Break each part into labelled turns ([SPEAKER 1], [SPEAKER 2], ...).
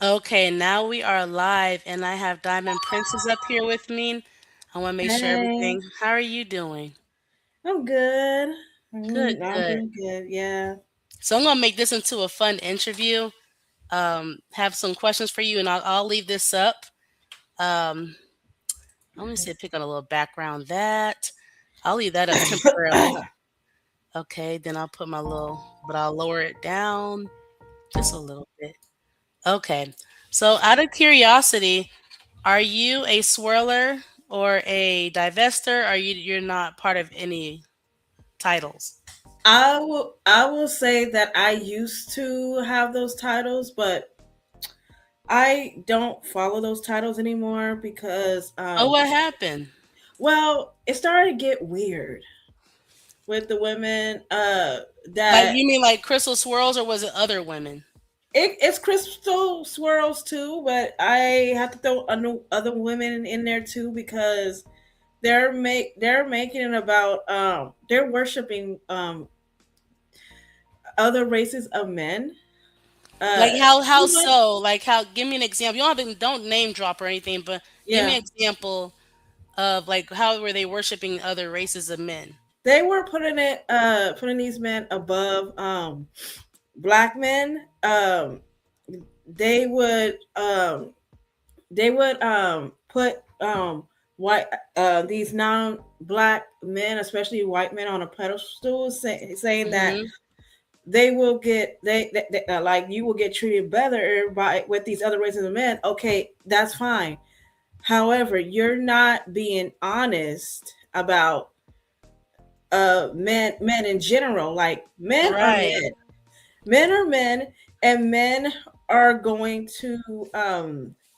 [SPEAKER 1] Okay, now we are live, and I have Diamond Princess up here with me. I want to make sure
[SPEAKER 2] Hey,
[SPEAKER 1] everything. How are you doing?
[SPEAKER 2] I'm good.
[SPEAKER 1] Good,
[SPEAKER 2] I'm
[SPEAKER 1] good.
[SPEAKER 2] doing good. Yeah.
[SPEAKER 1] So I'm gonna make this into a fun interview. Have some questions for you, and I'll leave this up. Um, let me see, pick on a little background that I'll leave that up temporarily. Okay, then I'll put my little, but I'll lower it down just a little bit. Okay, so out of curiosity, are you a swirler or a divester? Are you're not part of any titles?
[SPEAKER 2] I will say that I used to have those titles, but I don't follow those titles anymore because
[SPEAKER 1] Oh, what happened?
[SPEAKER 2] well, it started to get weird with the women
[SPEAKER 1] Like
[SPEAKER 2] that
[SPEAKER 1] you mean like Crystal Swirls, or was it other women?
[SPEAKER 2] it's crystal swirls too, but I have to throw other women in there too because they're making it about they're worshiping other races of men.
[SPEAKER 1] Like
[SPEAKER 2] Uh,
[SPEAKER 1] how
[SPEAKER 2] even
[SPEAKER 1] so? Like how? Give me an example. You don't name drop or anything, but give me
[SPEAKER 2] yeah,
[SPEAKER 1] an example of like how were they worshiping other races of men?
[SPEAKER 2] they were putting these men above black men. They would put white these non-black men, especially white men, on a pedestal, saying that
[SPEAKER 1] Hmm.
[SPEAKER 2] they will get like you will get treated better by with these other races of men. Okay, that's fine. However, you're not being honest about men in general. Like men are
[SPEAKER 1] Right.
[SPEAKER 2] men. Men are men, and men are going to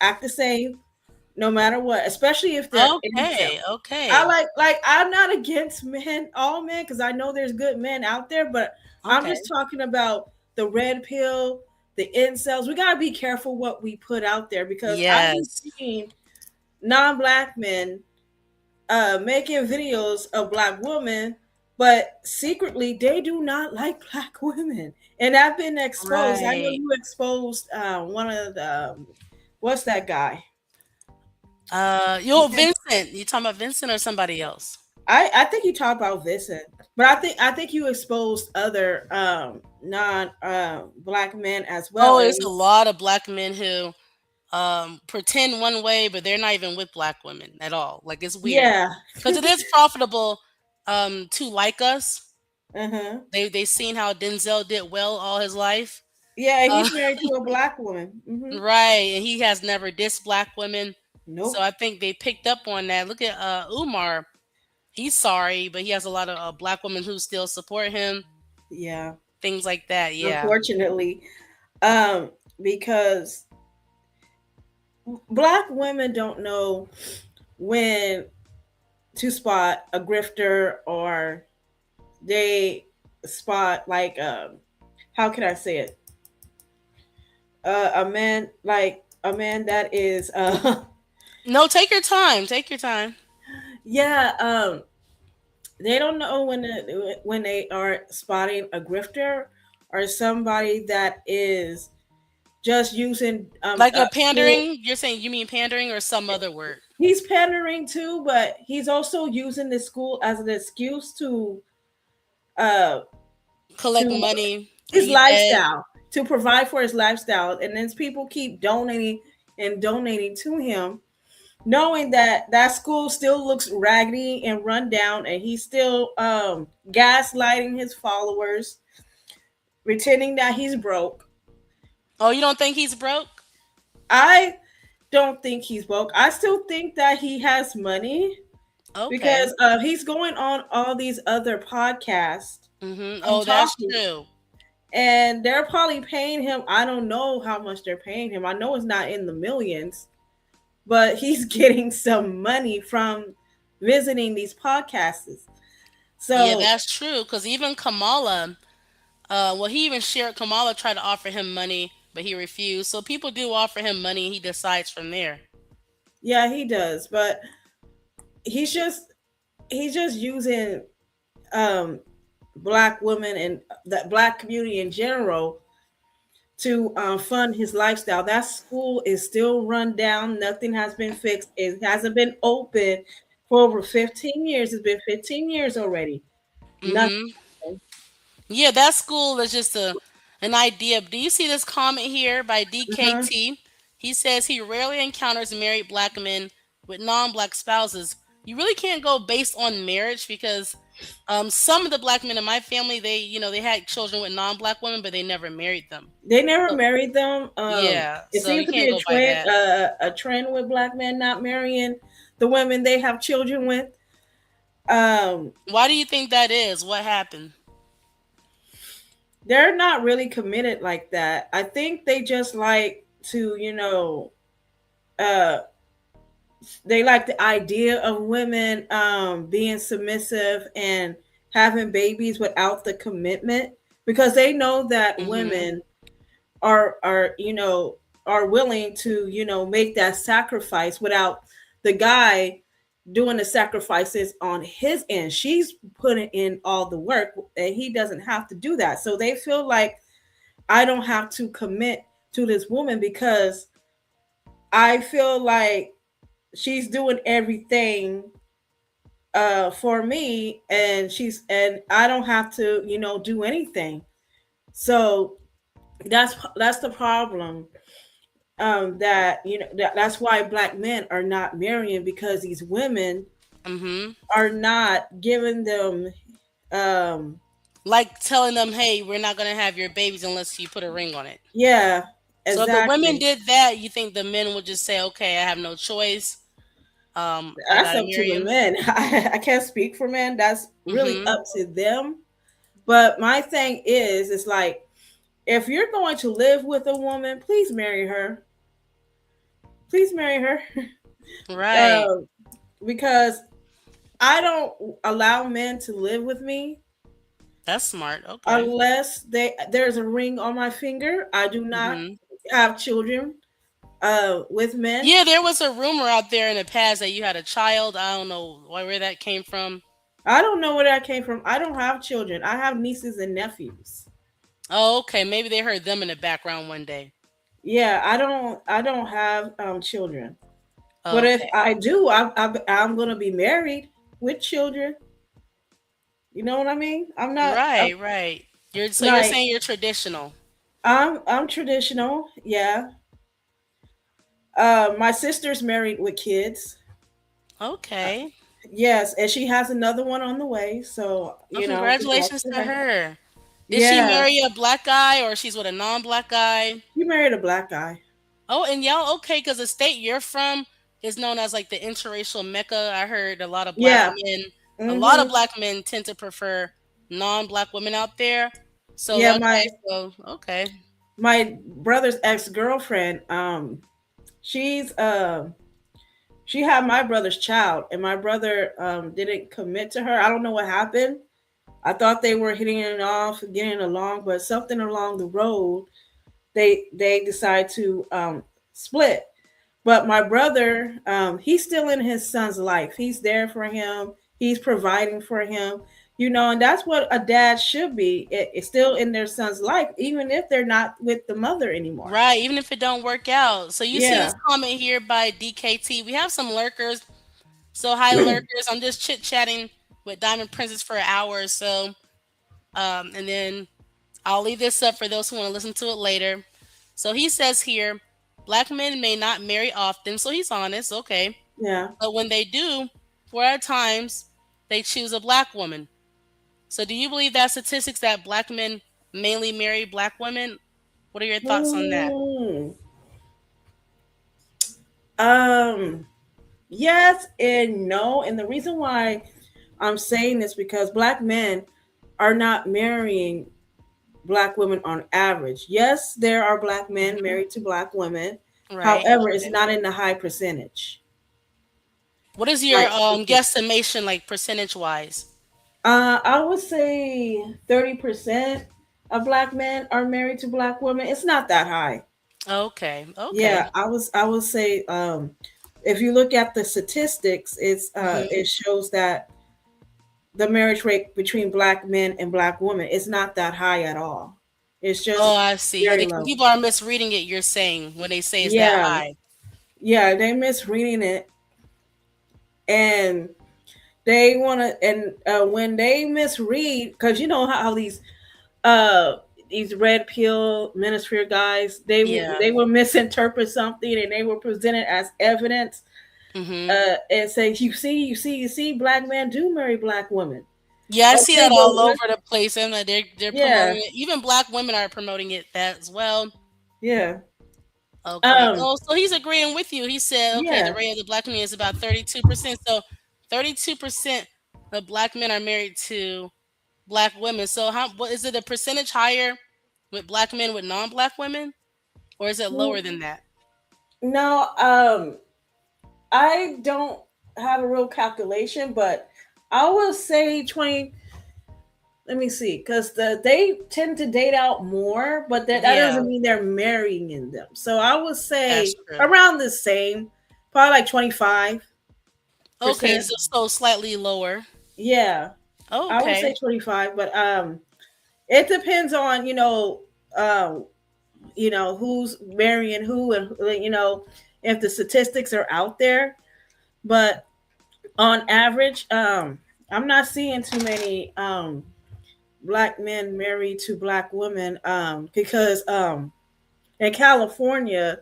[SPEAKER 2] act the same no matter what, especially if they're incel.
[SPEAKER 1] Okay.
[SPEAKER 2] I
[SPEAKER 1] Okay.
[SPEAKER 2] like I'm not against men, all men, because I know there's good men out there, but I'm
[SPEAKER 1] Okay.
[SPEAKER 2] just talking about the red pill, the incels. We gotta be careful what we put out there because I've been
[SPEAKER 1] Yes.
[SPEAKER 2] seeing non-black men making videos of black women, but secretly they do not like black women, and I've been exposed. I know
[SPEAKER 1] Right.
[SPEAKER 2] you exposed one of the what's that guy?
[SPEAKER 1] Vincent. You talking about Vincent or somebody else?
[SPEAKER 2] I think you talked about Vincent, but I think you exposed other non black men as well.
[SPEAKER 1] Oh, it's a
[SPEAKER 2] And
[SPEAKER 1] lot of black men who pretend one way, but they're not even with black women at all. Like it's weird
[SPEAKER 2] yeah,
[SPEAKER 1] because it is profitable to like us.
[SPEAKER 2] uh-huh.
[SPEAKER 1] They seen how Denzel did well all his life,
[SPEAKER 2] Yeah,
[SPEAKER 1] uh,
[SPEAKER 2] he's married to a black woman.
[SPEAKER 1] right? And he has never dissed black women, so
[SPEAKER 2] Nope.
[SPEAKER 1] I think they picked up on that. Look at Umar. He's sorry, but he has a lot of black women who still support him.
[SPEAKER 2] Yeah,
[SPEAKER 1] Things like that. Yeah.
[SPEAKER 2] unfortunately, um, because black women don't know when to spot a grifter or they spot like how can I say it? A man that is
[SPEAKER 1] No, take your time. Take your time.
[SPEAKER 2] yeah, they don't know when they are spotting a grifter or somebody that is just using
[SPEAKER 1] Like a
[SPEAKER 2] school.
[SPEAKER 1] pandering. You're saying you mean pandering or some other word?
[SPEAKER 2] He's pandering too, but he's also using the school as an excuse uh
[SPEAKER 1] Collect
[SPEAKER 2] to
[SPEAKER 1] money and
[SPEAKER 2] his
[SPEAKER 1] he dead.
[SPEAKER 2] lifestyle, to provide for his lifestyle, and then people keep donating and donating to him, knowing that that school still looks raggedy and run down, and he's still gaslighting his followers, pretending that he's broke.
[SPEAKER 1] Oh, you don't think he's broke?
[SPEAKER 2] I don't think he's broke. I still think that he has money
[SPEAKER 1] Okay.
[SPEAKER 2] because he's going on all these other podcasts
[SPEAKER 1] Mhm. Oh, that's
[SPEAKER 2] talking,
[SPEAKER 1] true.
[SPEAKER 2] and they're probably paying him. I don't know how much they're paying him. I know it's not in the millions, but he's getting some money from visiting these podcasts.
[SPEAKER 1] Yeah,
[SPEAKER 2] So
[SPEAKER 1] that's true. Cause even Kamala, well, he even shared. Kamala tried to offer him money, but he refused. So people do offer him money, and he decides from there.
[SPEAKER 2] yeah, he does, but he's just he's just using um black women and the black community in general to fund his lifestyle. That school is still run down. Nothing has been fixed. It hasn't been open for over 15 years. It's been 15 years already. Nothing.
[SPEAKER 1] Mm-hmm. Yeah, that school is just an idea. Do you see this comment here by
[SPEAKER 2] Uh-huh.
[SPEAKER 1] DKT? He says he rarely encounters married black men with non-black spouses. You really can't go based on marriage because some of the black men in my family, they had children with non-black women, but they never married them.
[SPEAKER 2] They never
[SPEAKER 1] So,
[SPEAKER 2] married them.
[SPEAKER 1] yeah,
[SPEAKER 2] It
[SPEAKER 1] so
[SPEAKER 2] seems
[SPEAKER 1] you
[SPEAKER 2] to be
[SPEAKER 1] can't go by that.
[SPEAKER 2] a trend with black men not marrying the women they have children with. Um,
[SPEAKER 1] Why do you think that is? What happened?
[SPEAKER 2] they're not really committed like that. I think they just like to, uh, they like the idea of women being submissive and having babies without the commitment because they know that
[SPEAKER 1] Mm-hmm.
[SPEAKER 2] women are willing to make that sacrifice without the guy doing the sacrifices on his end. She's putting in all the work and he doesn't have to do that, so they feel like I don't have to commit to this woman because I feel like she's doing everything for me and I don't have to do anything. So that's the problem. That that's why black men are not marrying because these women
[SPEAKER 1] Mm-hmm.
[SPEAKER 2] are not giving them um
[SPEAKER 1] Like telling them, hey, we're not gonna have your babies unless you put a ring on it.
[SPEAKER 2] yeah,
[SPEAKER 1] So if the women
[SPEAKER 2] exactly.
[SPEAKER 1] did that, you think the men would just say, "Okay, I have no choice. I
[SPEAKER 2] That's
[SPEAKER 1] gotta
[SPEAKER 2] up to
[SPEAKER 1] marry
[SPEAKER 2] the
[SPEAKER 1] him."
[SPEAKER 2] men. I can't speak for men. That's really
[SPEAKER 1] Mm-hmm.
[SPEAKER 2] up to them. But my thing is it's like if you're going to live with a woman, please marry her. Please marry her.
[SPEAKER 1] Right.
[SPEAKER 2] um, because I don't allow men to live with me
[SPEAKER 1] That's smart. Okay.
[SPEAKER 2] unless there's a ring on my finger. I do not
[SPEAKER 1] Mm-hmm.
[SPEAKER 2] have children with men.
[SPEAKER 1] Yeah, there was a rumor out there in the past that you had a child. I don't know where that came from.
[SPEAKER 2] I don't know where that came from. I don't have children. I have nieces and nephews.
[SPEAKER 1] Oh, okay. Maybe they heard them in the background one day.
[SPEAKER 2] Yeah, I don't have children. But if
[SPEAKER 1] Okay.
[SPEAKER 2] I do, I'm gonna be married with children. You know what I mean? I'm
[SPEAKER 1] Right, right. You're
[SPEAKER 2] like
[SPEAKER 1] saying you're traditional.
[SPEAKER 2] I'm traditional. Yeah. My sister's married with kids. Uh,
[SPEAKER 1] Okay.
[SPEAKER 2] yes, and she has another one on the way. So
[SPEAKER 1] Well,
[SPEAKER 2] we go
[SPEAKER 1] congratulations
[SPEAKER 2] to
[SPEAKER 1] to
[SPEAKER 2] her.
[SPEAKER 1] her. Did she
[SPEAKER 2] Yeah,
[SPEAKER 1] marry a black guy or she's with a non-black guy?
[SPEAKER 2] she married a black guy.
[SPEAKER 1] Oh, and y'all okay? Because the state you're from is known as like the interracial mecca. I heard
[SPEAKER 2] Yeah.
[SPEAKER 1] a lot of
[SPEAKER 2] Mm-hmm.
[SPEAKER 1] black men tend to prefer non-black women out there. So
[SPEAKER 2] Yeah,
[SPEAKER 1] okay, so okay,
[SPEAKER 2] my brother's ex girlfriend. She's she had my brother's child, and my brother didn't commit to her. I don't know what happened. I thought they were hitting it off, getting along, but something along the road, they decide to split. But my brother, he's still in his son's life. He's there for him. He's providing for him. And that's what a dad should be. It's still in their son's life, even if they're not with the mother anymore.
[SPEAKER 1] right. Even if it don't work out, so you see
[SPEAKER 2] Yeah.
[SPEAKER 1] this comment here by DKT. We have some lurkers. So hi, lurkers. I'm just chit chatting with Diamond Princess for an hour or so, and then I'll leave this up for those who want to listen to it later. So he says here, black men may not marry often, so he's honest, okay.
[SPEAKER 2] Yeah.
[SPEAKER 1] But when they do, 4 at times, they choose a black woman. So do you believe that statistics that black men mainly marry black women? What are your thoughts on that?
[SPEAKER 2] Hmm. Um. Yes and no, and the reason why I'm saying this because black men are not marrying black women on average. Yes, there are black men
[SPEAKER 1] Hmm.
[SPEAKER 2] married to black women.
[SPEAKER 1] Right.
[SPEAKER 2] However, it's
[SPEAKER 1] Okay.
[SPEAKER 2] not in the high percentage.
[SPEAKER 1] What is your
[SPEAKER 2] Like,
[SPEAKER 1] guesstimation like percentage wise?
[SPEAKER 2] I would say 30% of black men are married to black women. It's not that high.
[SPEAKER 1] Okay. Okay.
[SPEAKER 2] Yeah, I would say if you look at the statistics, it
[SPEAKER 1] Hmm.
[SPEAKER 2] shows that the marriage rate between black men and black women is not that high at all. It's
[SPEAKER 1] Oh,
[SPEAKER 2] just
[SPEAKER 1] I see. Yeah,
[SPEAKER 2] very low.
[SPEAKER 1] people are misreading it. You're saying when they say it's that
[SPEAKER 2] Yeah,
[SPEAKER 1] high.
[SPEAKER 2] yeah, they misreading it, and they want to, and when they misread, because you know how uh these red pill manosphere guys,
[SPEAKER 1] Yeah.
[SPEAKER 2] they will misinterpret something and they will present it as evidence,
[SPEAKER 1] Hmm.
[SPEAKER 2] and say, you see, black men do marry black women.
[SPEAKER 1] Yeah, I see
[SPEAKER 2] Okay,
[SPEAKER 1] that
[SPEAKER 2] but
[SPEAKER 1] all
[SPEAKER 2] what?
[SPEAKER 1] over the place, and they're
[SPEAKER 2] Yeah,
[SPEAKER 1] promoting it. Even black women are promoting it that as well.
[SPEAKER 2] yeah,
[SPEAKER 1] Okay.
[SPEAKER 2] um,
[SPEAKER 1] Oh, so he's agreeing with you. He said, okay, the
[SPEAKER 2] yeah.
[SPEAKER 1] rate of the black community is about 32%. So 32% of black men are married to black women. So how what is it a percentage higher with black men with non-black women, or is it lower than that?
[SPEAKER 2] No, I don't have a real calculation, but I will say 20. Let me see, because they tend to date out more, but that
[SPEAKER 1] Yeah,
[SPEAKER 2] doesn't mean they're marrying in them. So I would
[SPEAKER 1] that's
[SPEAKER 2] say
[SPEAKER 1] true.
[SPEAKER 2] around the same, probably like 25%.
[SPEAKER 1] Okay, so slightly lower.
[SPEAKER 2] Yeah, I would say
[SPEAKER 1] Okay.
[SPEAKER 2] 25, but it depends on um, who's marrying who, and if the statistics are out there. But on average, I'm not seeing too many black men married to black women, because in California,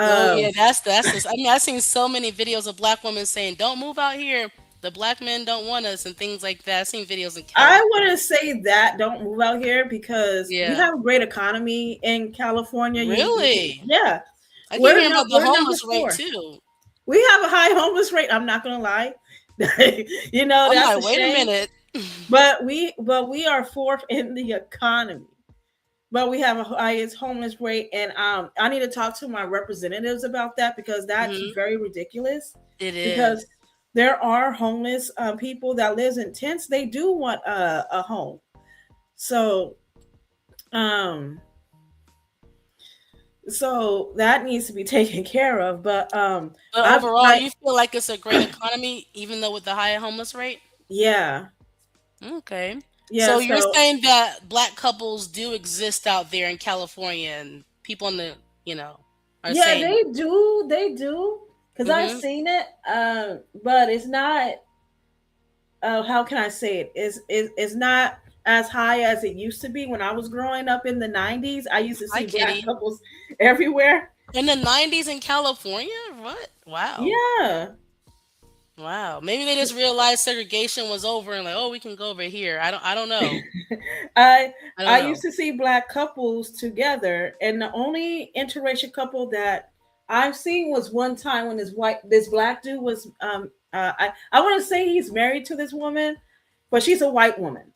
[SPEAKER 1] Oh yeah,
[SPEAKER 2] um,
[SPEAKER 1] I mean, I've seen so many videos of black women saying, "Don't move out here. The black men don't want us," and things like that. I've seen videos in
[SPEAKER 2] I
[SPEAKER 1] California.
[SPEAKER 2] wouldn't say that don't move out here, because we
[SPEAKER 1] Yeah.
[SPEAKER 2] have a great economy in California. You can,
[SPEAKER 1] Really?
[SPEAKER 2] yeah,
[SPEAKER 1] I keep hearing about the
[SPEAKER 2] we're number
[SPEAKER 1] homeless rate
[SPEAKER 2] 4.
[SPEAKER 1] too.
[SPEAKER 2] We have a high homeless rate. I'm not gonna lie.
[SPEAKER 1] I'm
[SPEAKER 2] That's a
[SPEAKER 1] like, wait a
[SPEAKER 2] shame.
[SPEAKER 1] minute.
[SPEAKER 2] But we are fourth in the economy. But we have a highest homeless rate, and I need to talk to my representatives about that, because that's
[SPEAKER 1] Hmm.
[SPEAKER 2] very ridiculous.
[SPEAKER 1] It
[SPEAKER 2] Because
[SPEAKER 1] is.
[SPEAKER 2] there are homeless people that lives in tents. They do want a home. So um that needs to be taken care of. But
[SPEAKER 1] But overall, you feel like it's a great economy, even though with the high homeless rate?
[SPEAKER 2] yeah,
[SPEAKER 1] Okay.
[SPEAKER 2] yeah.
[SPEAKER 1] So you're
[SPEAKER 2] So
[SPEAKER 1] saying that black couples do exist out there in California and people in the, you know, are
[SPEAKER 2] yeah,
[SPEAKER 1] saying,
[SPEAKER 2] they do, because I've
[SPEAKER 1] mm-hmm,
[SPEAKER 2] seen it. But it's not. How can I say it? It's not as high as it used to be when I was growing up in the '90s. I used to
[SPEAKER 1] hi
[SPEAKER 2] see black
[SPEAKER 1] Kitty.
[SPEAKER 2] couples everywhere.
[SPEAKER 1] In the 90s in California? What? Wow.
[SPEAKER 2] Yeah,
[SPEAKER 1] Wow. Maybe they just realized segregation was over and like, oh, we can go over here. I don't know.
[SPEAKER 2] I
[SPEAKER 1] I don't
[SPEAKER 2] I
[SPEAKER 1] know.
[SPEAKER 2] used to see black couples together, and the only interracial couple that I've seen was one time when this black dude was I want to say he's married to this woman, but she's a white woman.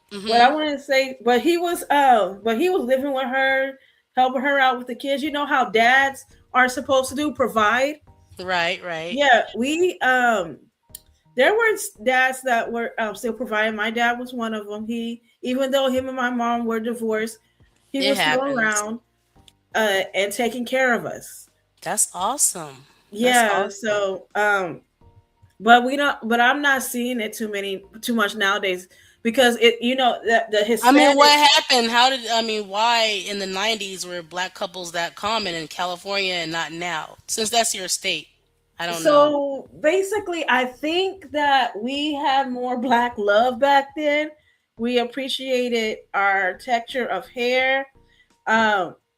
[SPEAKER 2] But I
[SPEAKER 1] Mm-hmm.
[SPEAKER 2] want to say, but he was living with her, helping her out with the kids. You know how dads are supposed to do, provide.
[SPEAKER 1] Right, right.
[SPEAKER 2] Yeah, we there were dads that were still providing. My dad was one of them. He, even though him and my mom were divorced, he
[SPEAKER 1] It
[SPEAKER 2] was still
[SPEAKER 1] happens.
[SPEAKER 2] around and taking care of us.
[SPEAKER 1] That's awesome. That's
[SPEAKER 2] Yeah,
[SPEAKER 1] awesome.
[SPEAKER 2] so but we don't. But I'm not seeing it too much nowadays, because the
[SPEAKER 1] I mean,
[SPEAKER 2] Hispanic.
[SPEAKER 1] what happened? I mean, why in the 90s were black couples that common in California and not now? Since that's your state. I don't know.
[SPEAKER 2] So basically, I think that we had more black love back then. We appreciated our texture of hair.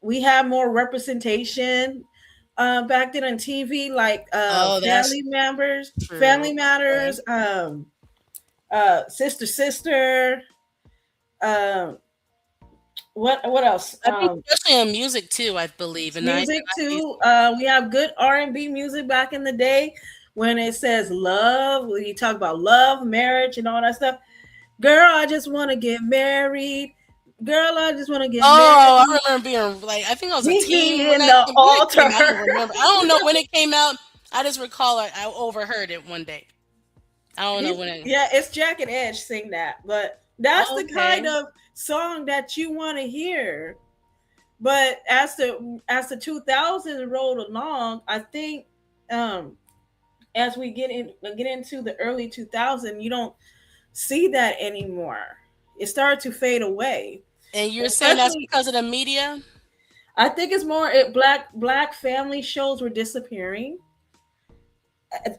[SPEAKER 2] We had more representation back then on TV, like
[SPEAKER 1] Oh, that's
[SPEAKER 2] Family
[SPEAKER 1] true. Okay.
[SPEAKER 2] Matters, Sister Sister. Um, what else?
[SPEAKER 1] I think especially in music too, I believe in the
[SPEAKER 2] Music
[SPEAKER 1] 90s.
[SPEAKER 2] too. We have good R&B music back in the day, when it says love. When you talk about love, marriage, and all that stuff. Girl, I just want to get married. Girl, I just want to get
[SPEAKER 1] Oh, I
[SPEAKER 2] married.
[SPEAKER 1] remember being like, I think I was a
[SPEAKER 2] Meet
[SPEAKER 1] teen
[SPEAKER 2] me
[SPEAKER 1] when
[SPEAKER 2] in the
[SPEAKER 1] it came
[SPEAKER 2] altar.
[SPEAKER 1] out. I don't remember. I don't know when it came out. I just recall I overheard it one day. I don't know when it.
[SPEAKER 2] Yeah, it's Jack and Edge sing that, but that's
[SPEAKER 1] Oh,
[SPEAKER 2] the kind
[SPEAKER 1] okay.
[SPEAKER 2] of song that you want to hear. But as the 2000s rolled along, I think um as we get into the early 2000s, you don't see that anymore. It started to fade away.
[SPEAKER 1] And you're saying that's
[SPEAKER 2] Especially,
[SPEAKER 1] because of the media?
[SPEAKER 2] I think it's more black family shows were disappearing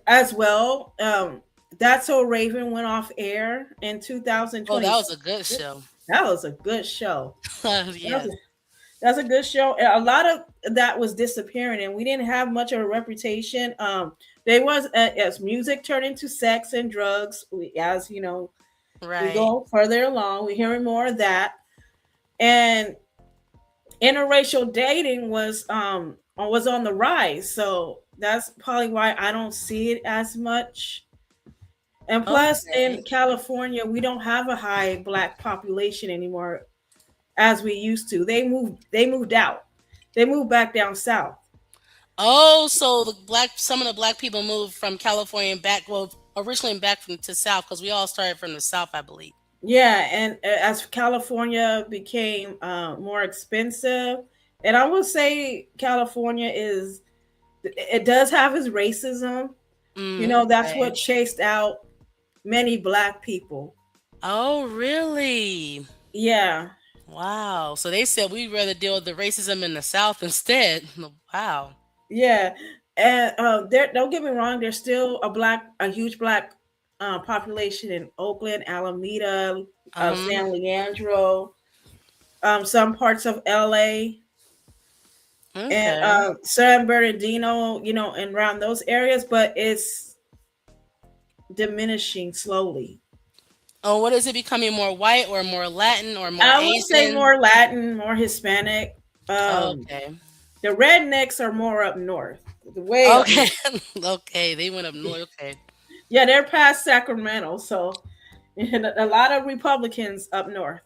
[SPEAKER 2] as well. That's So Raven went off air in
[SPEAKER 1] Oh, that
[SPEAKER 2] 2020.
[SPEAKER 1] was a good show.
[SPEAKER 2] That was a good show. That
[SPEAKER 1] Yes.
[SPEAKER 2] was That's a good show. A lot of that was disappearing, and we didn't have much of a reputation. There was as music turned into sex and drugs. As you know, we
[SPEAKER 1] Right.
[SPEAKER 2] go further along, we're hearing more of that, and interracial dating was on the rise. So that's probably why I don't see it as much. And plus, in
[SPEAKER 1] Okay.
[SPEAKER 2] California, we don't have a high black population anymore as we used to. They moved out. They moved back down south.
[SPEAKER 1] Oh, so some of the black people moved from California back, well, originally back from to South because we all started from the South, I believe.
[SPEAKER 2] Yeah, and as California became more expensive, and I will say California is it does have its racism. That's
[SPEAKER 1] Okay.
[SPEAKER 2] what chased out many black people.
[SPEAKER 1] Oh, really?
[SPEAKER 2] Yeah,
[SPEAKER 1] Wow. So they said we'd rather deal with the racism in the South instead. Wow.
[SPEAKER 2] yeah, and there. Don't get me wrong. There's still a huge black population in Oakland, Alameda,
[SPEAKER 1] Um.
[SPEAKER 2] San Leandro, some parts of LA, and
[SPEAKER 1] Okay.
[SPEAKER 2] San Bernardino. And around those areas, but it's diminishing slowly.
[SPEAKER 1] Oh, what is it becoming more white or more Latin or more
[SPEAKER 2] I would say
[SPEAKER 1] Asian?
[SPEAKER 2] more Latin, more Hispanic. Um,
[SPEAKER 1] Okay.
[SPEAKER 2] the rednecks are more up north, the way up
[SPEAKER 1] Okay.
[SPEAKER 2] north.
[SPEAKER 1] Okay. They went up north. Okay.
[SPEAKER 2] Yeah, they're past Sacramento, so and a lot of Republicans up north.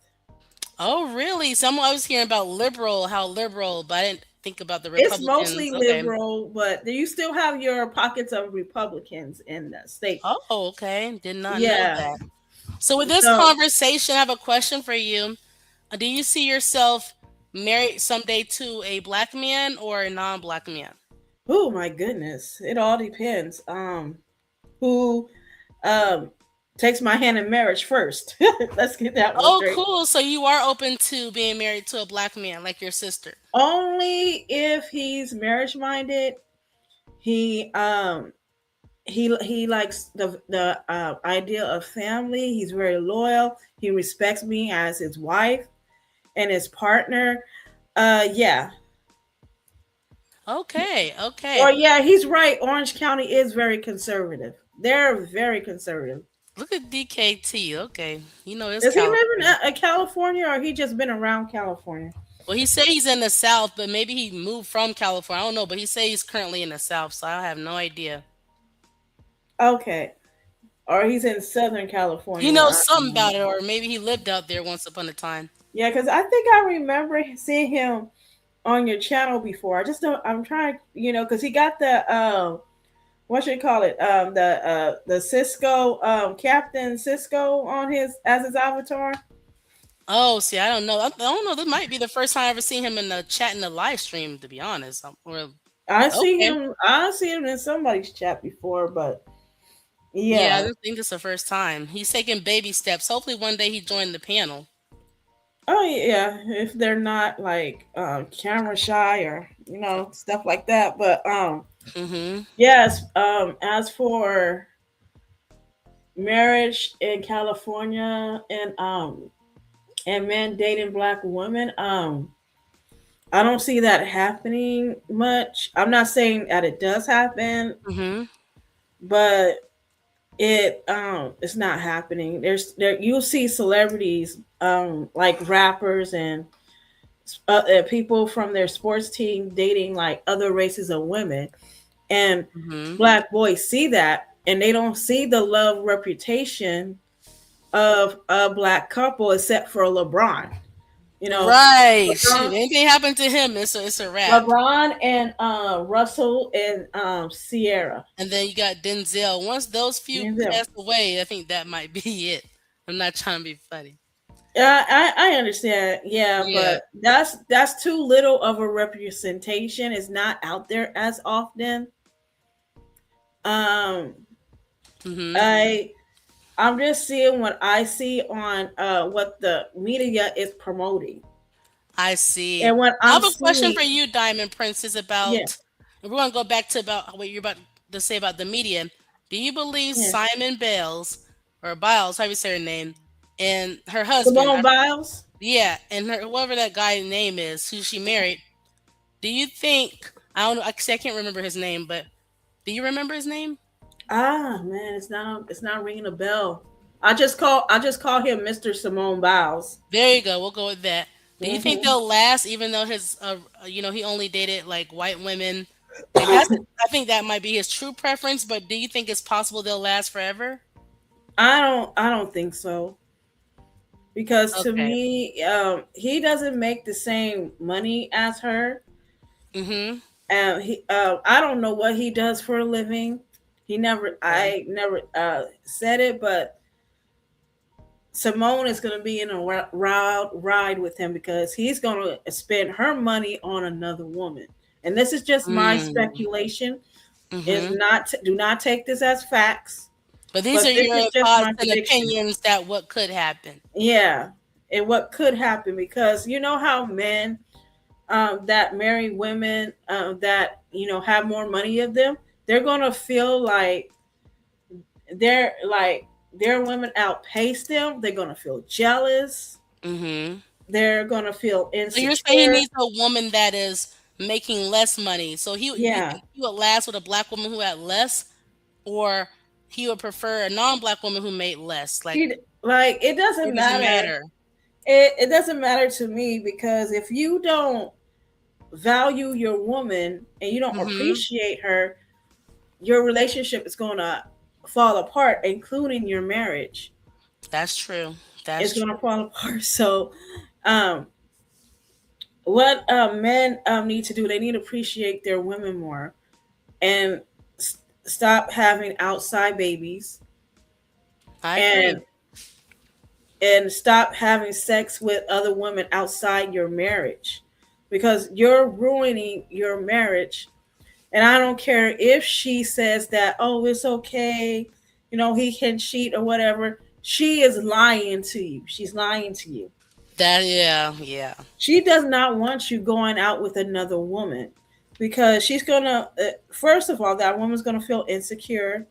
[SPEAKER 1] Oh, really? Some I was hearing about liberal, how liberal, but I didn't think about the
[SPEAKER 2] It's mostly
[SPEAKER 1] Republicans. Okay.
[SPEAKER 2] liberal, but you still have your pockets of Republicans in the state.
[SPEAKER 1] Oh, okay. Did not know
[SPEAKER 2] Yeah.
[SPEAKER 1] that. So, with this
[SPEAKER 2] So,
[SPEAKER 1] conversation, I have a question for you. Do you see yourself married someday to a black man or a non-black man?
[SPEAKER 2] oh my goodness, it all depends. Who um takes my hand in marriage first? Let's get that one
[SPEAKER 1] Oh,
[SPEAKER 2] straight.
[SPEAKER 1] cool. So you are open to being married to a black man like your sister.
[SPEAKER 2] Only if he's marriage minded. He he likes the idea of family. He's very loyal. He respects me as his wife and his partner. Yeah.
[SPEAKER 1] Okay,
[SPEAKER 2] Or
[SPEAKER 1] okay.
[SPEAKER 2] yeah, he's right. Orange County is very conservative. They're very conservative.
[SPEAKER 1] Look at DKT. Okay, it's
[SPEAKER 2] Does he live in
[SPEAKER 1] California.
[SPEAKER 2] California, or he just been around California?
[SPEAKER 1] Well, he said he's in the South, but maybe he moved from California. I don't know, but he said he's currently in the South, so I have no idea.
[SPEAKER 2] Okay. Or he's in Southern
[SPEAKER 1] He
[SPEAKER 2] California.
[SPEAKER 1] knows something about it, or maybe he lived out there once upon a time.
[SPEAKER 2] Yeah, because I think I remember seeing him on your channel before. I just don't. I'm trying, because he got the what should you call it? The Cisco Captain Cisco on his as his avatar.
[SPEAKER 1] Oh, see, I don't know. I don't know. This might be the first time I ever seen him in the chat in the live stream, to be honest. Or okay,
[SPEAKER 2] I see him in somebody's chat before, but
[SPEAKER 1] yeah, I
[SPEAKER 2] yeah.
[SPEAKER 1] don't think this is the first time. He's taking baby steps. Hopefully, one day he joined the panel.
[SPEAKER 2] Oh yeah, if they're not like camera shy or stuff like that. But
[SPEAKER 1] Mm-hmm.
[SPEAKER 2] yes, as for marriage in California and men dating black women, I don't see that happening much. I'm not saying that it does happen,
[SPEAKER 1] Mm-hmm.
[SPEAKER 2] but it's not happening. You'll see celebrities like rappers and people from their sports team dating like other races of women, and
[SPEAKER 1] Mm-hmm.
[SPEAKER 2] black boys see that and they don't see the love reputation of a black couple except for LeBron. You know,
[SPEAKER 1] Right. Shoot.
[SPEAKER 2] LeBron,
[SPEAKER 1] Anything happened to him, it's a wrap.
[SPEAKER 2] LeBron and Russell and Sierra.
[SPEAKER 1] And then you got Denzel. Once those few
[SPEAKER 2] Denzel.
[SPEAKER 1] pass away, I think that might be it. I'm not trying to be funny.
[SPEAKER 2] Yeah, I understand. Yeah,
[SPEAKER 1] Yeah.
[SPEAKER 2] but that's too little of a representation. It's not out there as often. Um,
[SPEAKER 1] Mm-hmm.
[SPEAKER 2] I I'm just seeing what I see on what the media is promoting.
[SPEAKER 1] I see.
[SPEAKER 2] And what
[SPEAKER 1] I
[SPEAKER 2] I'm
[SPEAKER 1] have a question
[SPEAKER 2] seeing,
[SPEAKER 1] for you, Diamond Princess,
[SPEAKER 2] yeah,
[SPEAKER 1] about, and we're going to go back to about what you're about to say about the media. Do you believe
[SPEAKER 2] yeah.
[SPEAKER 1] Simon Bales, or Biles, how you say her name, and her husband,
[SPEAKER 2] Simone Biles.
[SPEAKER 1] yeah, and her, whoever that guy's name is, who she married, do you think, I don't know, I can't remember his name, but do you remember his name?
[SPEAKER 2] Ah, man, it's not ringing a bell. I just call him Mr. Simone Biles.
[SPEAKER 1] There you go. We'll go with that. Do you think
[SPEAKER 2] Hmm.
[SPEAKER 1] they'll last, even though he only dated like white women? Like that's, I think that might be his true preference. But do you think it's possible they'll last forever?
[SPEAKER 2] I don't think so, because to
[SPEAKER 1] Okay.
[SPEAKER 2] me, he doesn't make the same money as her.
[SPEAKER 1] Mm-hmm.
[SPEAKER 2] I don't know what he does for a living.
[SPEAKER 1] Okay.
[SPEAKER 2] I never said it, but Simone is going to be in a ride with him because he's going to spend her money on another woman. And this is just my
[SPEAKER 1] Mm.
[SPEAKER 2] speculation. Is
[SPEAKER 1] Mm-hmm.
[SPEAKER 2] not Do not take this as facts,
[SPEAKER 1] But these
[SPEAKER 2] but
[SPEAKER 1] are
[SPEAKER 2] this
[SPEAKER 1] your
[SPEAKER 2] is just
[SPEAKER 1] thoughts
[SPEAKER 2] my
[SPEAKER 1] and
[SPEAKER 2] prediction.
[SPEAKER 1] opinions that what could happen.
[SPEAKER 2] Yeah, and what could happen, because you know how men that marry women that have more money of them, they're gonna feel like their women outpace them. They're gonna feel jealous.
[SPEAKER 1] Mm-hmm.
[SPEAKER 2] They're gonna feel
[SPEAKER 1] So you're saying he
[SPEAKER 2] insecure.
[SPEAKER 1] needs a woman that is making less money. So you
[SPEAKER 2] Yeah,
[SPEAKER 1] think he would last with a black woman who had less, or he would prefer a non-black woman who made less? Like,
[SPEAKER 2] it
[SPEAKER 1] or
[SPEAKER 2] doesn't
[SPEAKER 1] does it
[SPEAKER 2] matter.
[SPEAKER 1] matter?
[SPEAKER 2] It doesn't matter to me, because if you don't value your woman and you don't
[SPEAKER 1] Mhm.
[SPEAKER 2] appreciate her, your relationship is going to fall apart, including your marriage.
[SPEAKER 1] That's true.
[SPEAKER 2] It's
[SPEAKER 1] That's
[SPEAKER 2] going to
[SPEAKER 1] true.
[SPEAKER 2] fall apart. So, um, what men need to do, they need to appreciate their women more, and stop having outside babies,
[SPEAKER 1] I agree.
[SPEAKER 2] and stop having sex with other women outside your marriage, because you're ruining your marriage. And I don't care if she says that, oh, it's okay, he can cheat or whatever. She is lying to you. She's lying to you.
[SPEAKER 1] That, yeah, yeah.
[SPEAKER 2] She does not want you going out with another woman, because she's going to, first of all, that woman's going to feel insecure,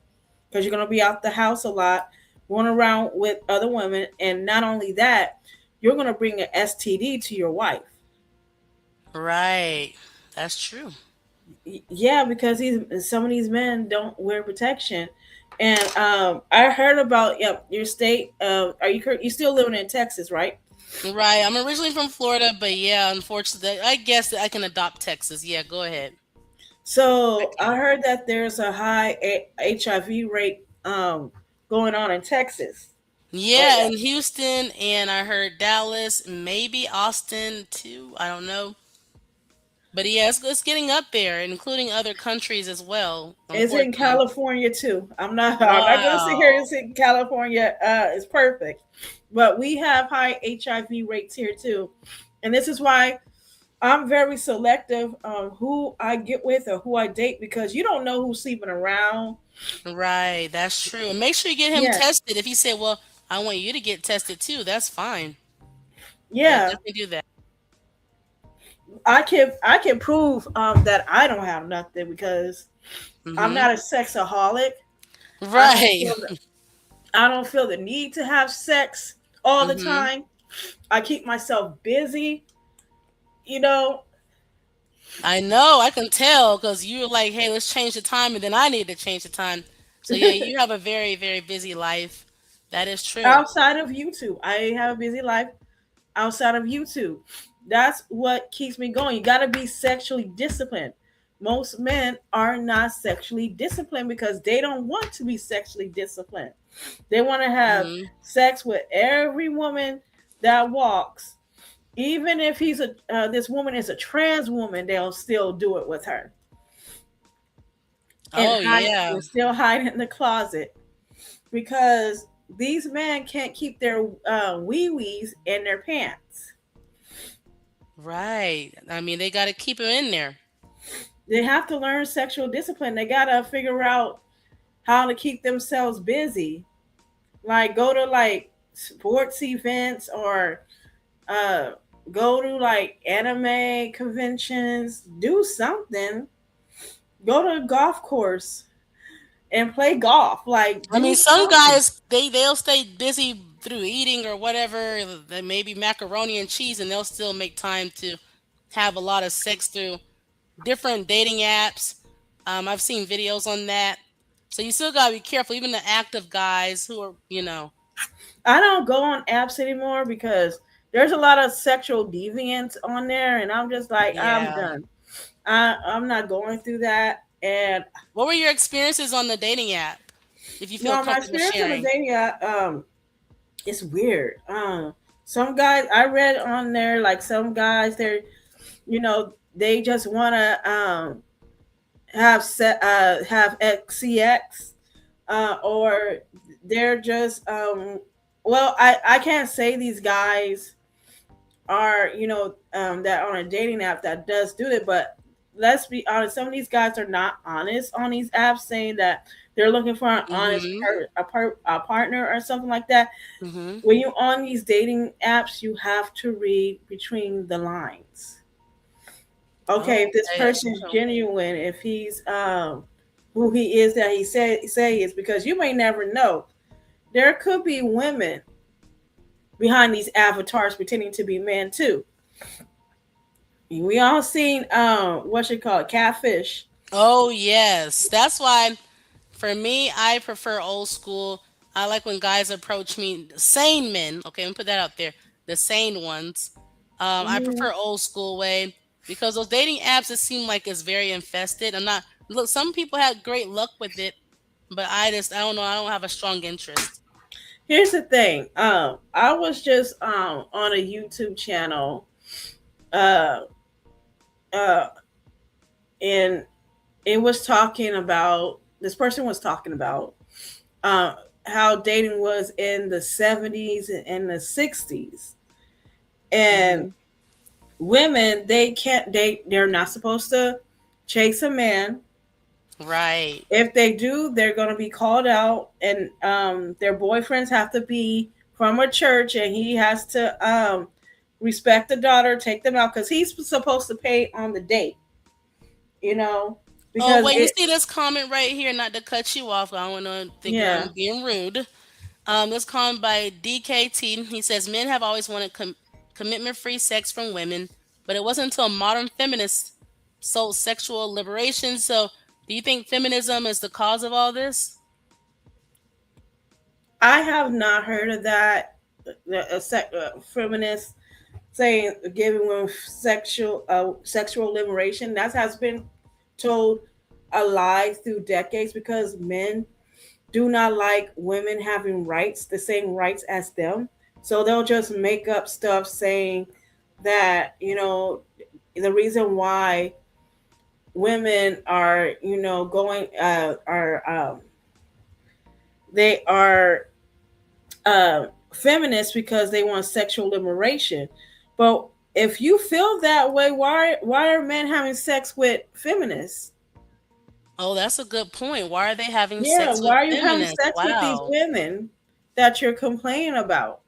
[SPEAKER 2] because you're going to be out the house a lot, going around with other women. And not only that, you're going to bring an STD to your wife.
[SPEAKER 1] Right. That's true.
[SPEAKER 2] Yeah, because some of these men don't wear protection. And I heard about, yep, your state. Are you still living in Texas, right?
[SPEAKER 1] Right. I'm originally from Florida, but yeah, unfortunately, I guess that I can adopt Texas. Yeah, go ahead. I
[SPEAKER 2] So I
[SPEAKER 1] can.
[SPEAKER 2] heard that there's a high HIV rate going on in Texas right
[SPEAKER 1] Yeah,
[SPEAKER 2] now.
[SPEAKER 1] in Houston, and I heard Dallas, maybe Austin too. I don't know. But yeah, it's getting up there, including other countries as well,
[SPEAKER 2] It's in
[SPEAKER 1] unfortunately.
[SPEAKER 2] California too. I'm not going to sit here and
[SPEAKER 1] Wow.
[SPEAKER 2] say California is perfect, but we have high HIV rates here too, and this is why I'm very selective on who I get with or who I date, because you don't know who's sleeping around.
[SPEAKER 1] Right, that's true. And make sure you get him
[SPEAKER 2] Yeah,
[SPEAKER 1] tested. If he said, "Well, I want you to get tested too," that's fine. Yeah,
[SPEAKER 2] yeah.
[SPEAKER 1] definitely do that.
[SPEAKER 2] I can prove that I don't have nothing, because I'm
[SPEAKER 1] Mhm.
[SPEAKER 2] not a sexaholic. I don't
[SPEAKER 1] Right.
[SPEAKER 2] feel the, I don't feel the need to have sex all the
[SPEAKER 1] Mhm.
[SPEAKER 2] time. I keep myself busy. You know,
[SPEAKER 1] I know. I can tell because you were like, "Hey, let's change the time," and then I need to change the time. So yeah, you have a very, very busy life. That is true.
[SPEAKER 2] outside of YouTube, I have a busy life. Outside of YouTube, that's what keeps me going. You got to be sexually disciplined. Most men are not sexually disciplined because they don't want to be sexually disciplined. They want to have
[SPEAKER 1] Mhm.
[SPEAKER 2] sex with every woman that walks. Even if this woman is a trans woman, they'll still do it with her, and
[SPEAKER 1] Oh
[SPEAKER 2] hide
[SPEAKER 1] yeah.
[SPEAKER 2] and still hide in the closet, because these men can't keep their wee wees in their pants.
[SPEAKER 1] Right. I mean, they got to keep him in there.
[SPEAKER 2] They have to learn sexual discipline. They got to figure out how to keep themselves busy, Like go to like sports events or uh go to like anime conventions, do something. Go to a golf course and play golf. Like
[SPEAKER 1] I mean,
[SPEAKER 2] do
[SPEAKER 1] some
[SPEAKER 2] something.
[SPEAKER 1] guys they'll stay busy through eating or whatever. They maybe macaroni and cheese, and they'll still make time to have a lot of sex through different dating apps. I've seen videos on that. So you still gotta be careful. Even the active guys who are,
[SPEAKER 2] I don't go on apps anymore because there's a lot of sexual deviance on there, and I'm just like, I'm
[SPEAKER 1] yeah.
[SPEAKER 2] done. I'm not going through that. And
[SPEAKER 1] What were your experiences on the dating app? If you feel
[SPEAKER 2] no, my
[SPEAKER 1] comfortable
[SPEAKER 2] experience on the
[SPEAKER 1] sharing.
[SPEAKER 2] dating app, it's weird. Some guys I read on there, like some guys, they're they just want to have XCX, or they're just well, I can't say these guys are that on a dating app that does do it, but let's be honest, some of these guys are not honest on these apps, saying that they're looking for an honest
[SPEAKER 1] Mm-hmm.
[SPEAKER 2] a partner or something like that.
[SPEAKER 1] Mm-hmm.
[SPEAKER 2] When you're on these dating apps, you have to read between the lines. Okay,
[SPEAKER 1] Oh,
[SPEAKER 2] if this
[SPEAKER 1] okay, that's
[SPEAKER 2] person is
[SPEAKER 1] true.
[SPEAKER 2] genuine, if he's who he is that he say he is, because you may never know. There could be women behind these avatars pretending to be men too. We all seen what you call it, catfish.
[SPEAKER 1] Oh yes. That's why for me, I prefer old school. I like when guys approach me, sane men. Okay, let me put that out there. The sane ones. I
[SPEAKER 2] Mhm.
[SPEAKER 1] prefer old school way because those dating apps it seem like it's very infested. I'm not look. Some people had great luck with it, but I don't know. I don't have a strong interest.
[SPEAKER 2] Here's the thing. I was just on a YouTube channel, uh, uh, and it was talking about this person was talking about uh, how dating was in the 70s and the 60s,
[SPEAKER 1] Hmm.
[SPEAKER 2] and women they can't date. They're not supposed to chase a man.
[SPEAKER 1] Right.
[SPEAKER 2] If they do, they're going to be called out, and their boyfriends have to be from a church, and he has to respect the daughter, take them out because he's supposed to pay on the date. You know,
[SPEAKER 1] Oh
[SPEAKER 2] because
[SPEAKER 1] wait, you
[SPEAKER 2] it,
[SPEAKER 1] see this comment right here? Not to cut you off. I don't want to think
[SPEAKER 2] yeah.
[SPEAKER 1] I'm being rude. This comment by DKT. He says men have always wanted commitment-free sex from women, but it wasn't until modern feminists sold sexual liberation. So, do you think feminism is the cause of all this?
[SPEAKER 2] I have not heard of that. Feminist saying giving women sexual liberation. That has been told a lie through decades because men do not like women having rights, the same rights as them. So they'll just make up stuff saying that, the reason why women are, going, they are feminists because they want sexual liberation. But if you feel that way, why are men having sex with feminists?
[SPEAKER 1] Oh, that's a good point. Why are they having
[SPEAKER 2] Yeah,
[SPEAKER 1] sex with
[SPEAKER 2] why are you having
[SPEAKER 1] feminists?
[SPEAKER 2] sex with these
[SPEAKER 1] Wow,
[SPEAKER 2] women that you're complaining about?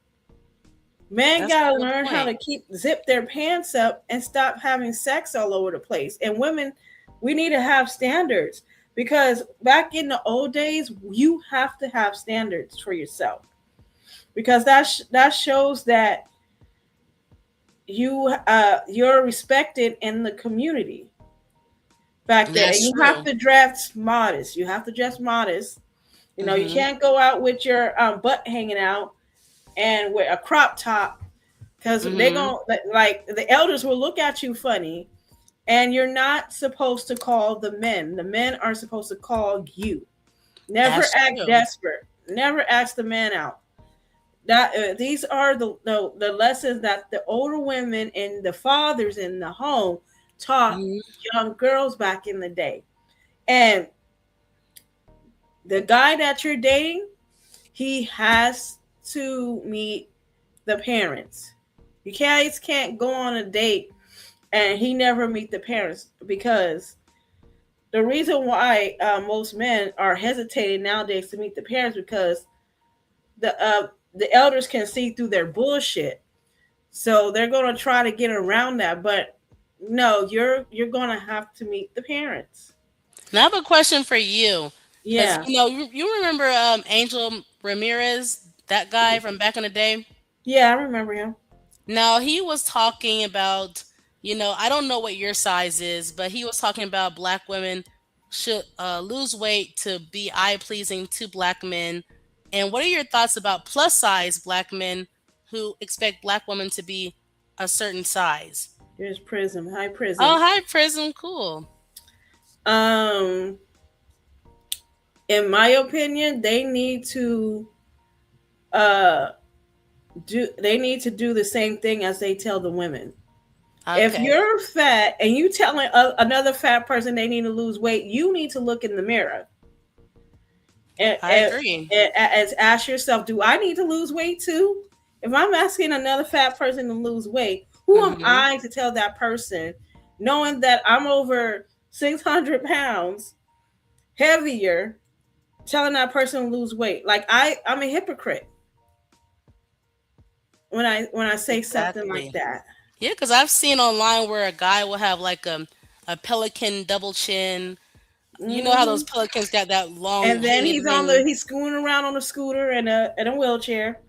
[SPEAKER 2] Men
[SPEAKER 1] that's a
[SPEAKER 2] gotta
[SPEAKER 1] good
[SPEAKER 2] learn how
[SPEAKER 1] point.
[SPEAKER 2] to keep zip their pants up and stop having sex all over the place. And women, we need to have standards because back in the old days, you have to have standards for yourself because that shows that you're respected in the community back then. And
[SPEAKER 1] That's
[SPEAKER 2] you have
[SPEAKER 1] true.
[SPEAKER 2] to dress modest. You have to dress modest. You
[SPEAKER 1] Hmm.
[SPEAKER 2] can't go out with your butt hanging out and with a crop top because they
[SPEAKER 1] Hmm.
[SPEAKER 2] going like the elders will look at you funny, and you're not supposed to call the men. The men are supposed to call you. Never
[SPEAKER 1] That's
[SPEAKER 2] act
[SPEAKER 1] true.
[SPEAKER 2] desperate. Never ask the man out. That these are the lessons that the older women and the fathers in the home taught
[SPEAKER 1] Hmm.
[SPEAKER 2] young girls back in the day. And the guy that you're dating, he has to meet the parents. You guys can't go on a date and he never meet the parents because the reason why most men are hesitating nowadays to meet the parents because the elders can see through their bullshit. So they're gonna try to get around that. But no, you're gonna have to meet the parents.
[SPEAKER 1] Now I have a question for you, because
[SPEAKER 2] Yeah.
[SPEAKER 1] you remember Angel Ramirez, that guy from back in the day.
[SPEAKER 2] Yeah, I remember him.
[SPEAKER 1] Now he was talking about, I don't know what your size is, but he was talking about black women should lose weight to be eye pleasing to black men. And what are your thoughts about plus size black men who expect black women to be a certain size?
[SPEAKER 2] There's Prism, High Prism.
[SPEAKER 1] Oh, hi, Prism. Cool.
[SPEAKER 2] Um, in my opinion, uh they need to do the same thing as they tell the women. If
[SPEAKER 1] Okay,
[SPEAKER 2] you're fat and you telling another fat person they need to lose weight, you need to look in the mirror and,
[SPEAKER 1] I
[SPEAKER 2] and,
[SPEAKER 1] agree.
[SPEAKER 2] and ask yourself, do I need to lose weight too? If I'm asking another fat person to lose weight, who am
[SPEAKER 1] Hmm.
[SPEAKER 2] I to tell that person, knowing that I'm over 600 pounds heavier, telling that person to lose weight? Like I'm a hypocrite when I say something like
[SPEAKER 1] Exactly.
[SPEAKER 2] that.
[SPEAKER 1] Yeah, because I've seen online where a guy will have like a pelican double chin. You know how those
[SPEAKER 2] Hmm.
[SPEAKER 1] pelicans got that long
[SPEAKER 2] And then
[SPEAKER 1] hanging wing,
[SPEAKER 2] he's scooting around on a scooter and a wheelchair.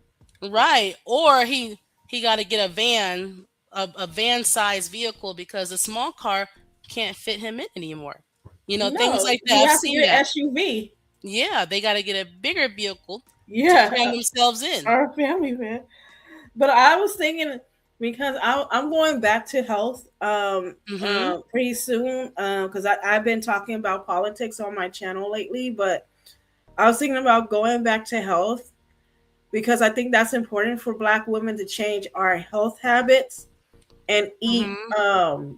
[SPEAKER 1] right? Or he got to get a van size vehicle because a small car can't fit him in anymore. Things
[SPEAKER 2] No,
[SPEAKER 1] like that.
[SPEAKER 2] he
[SPEAKER 1] I've
[SPEAKER 2] has to
[SPEAKER 1] seen
[SPEAKER 2] get an
[SPEAKER 1] that.
[SPEAKER 2] SUV.
[SPEAKER 1] Yeah, they got to get a bigger vehicle to cram
[SPEAKER 2] Yeah,
[SPEAKER 1] themselves in.
[SPEAKER 2] our family man. But I was thinking because I'm going back to health
[SPEAKER 1] Mm-hmm.
[SPEAKER 2] pretty soon because I've been talking about politics on my channel lately. But I was thinking about going back to health because I think that's important for Black women to change our health habits and eat
[SPEAKER 1] Mm-hmm.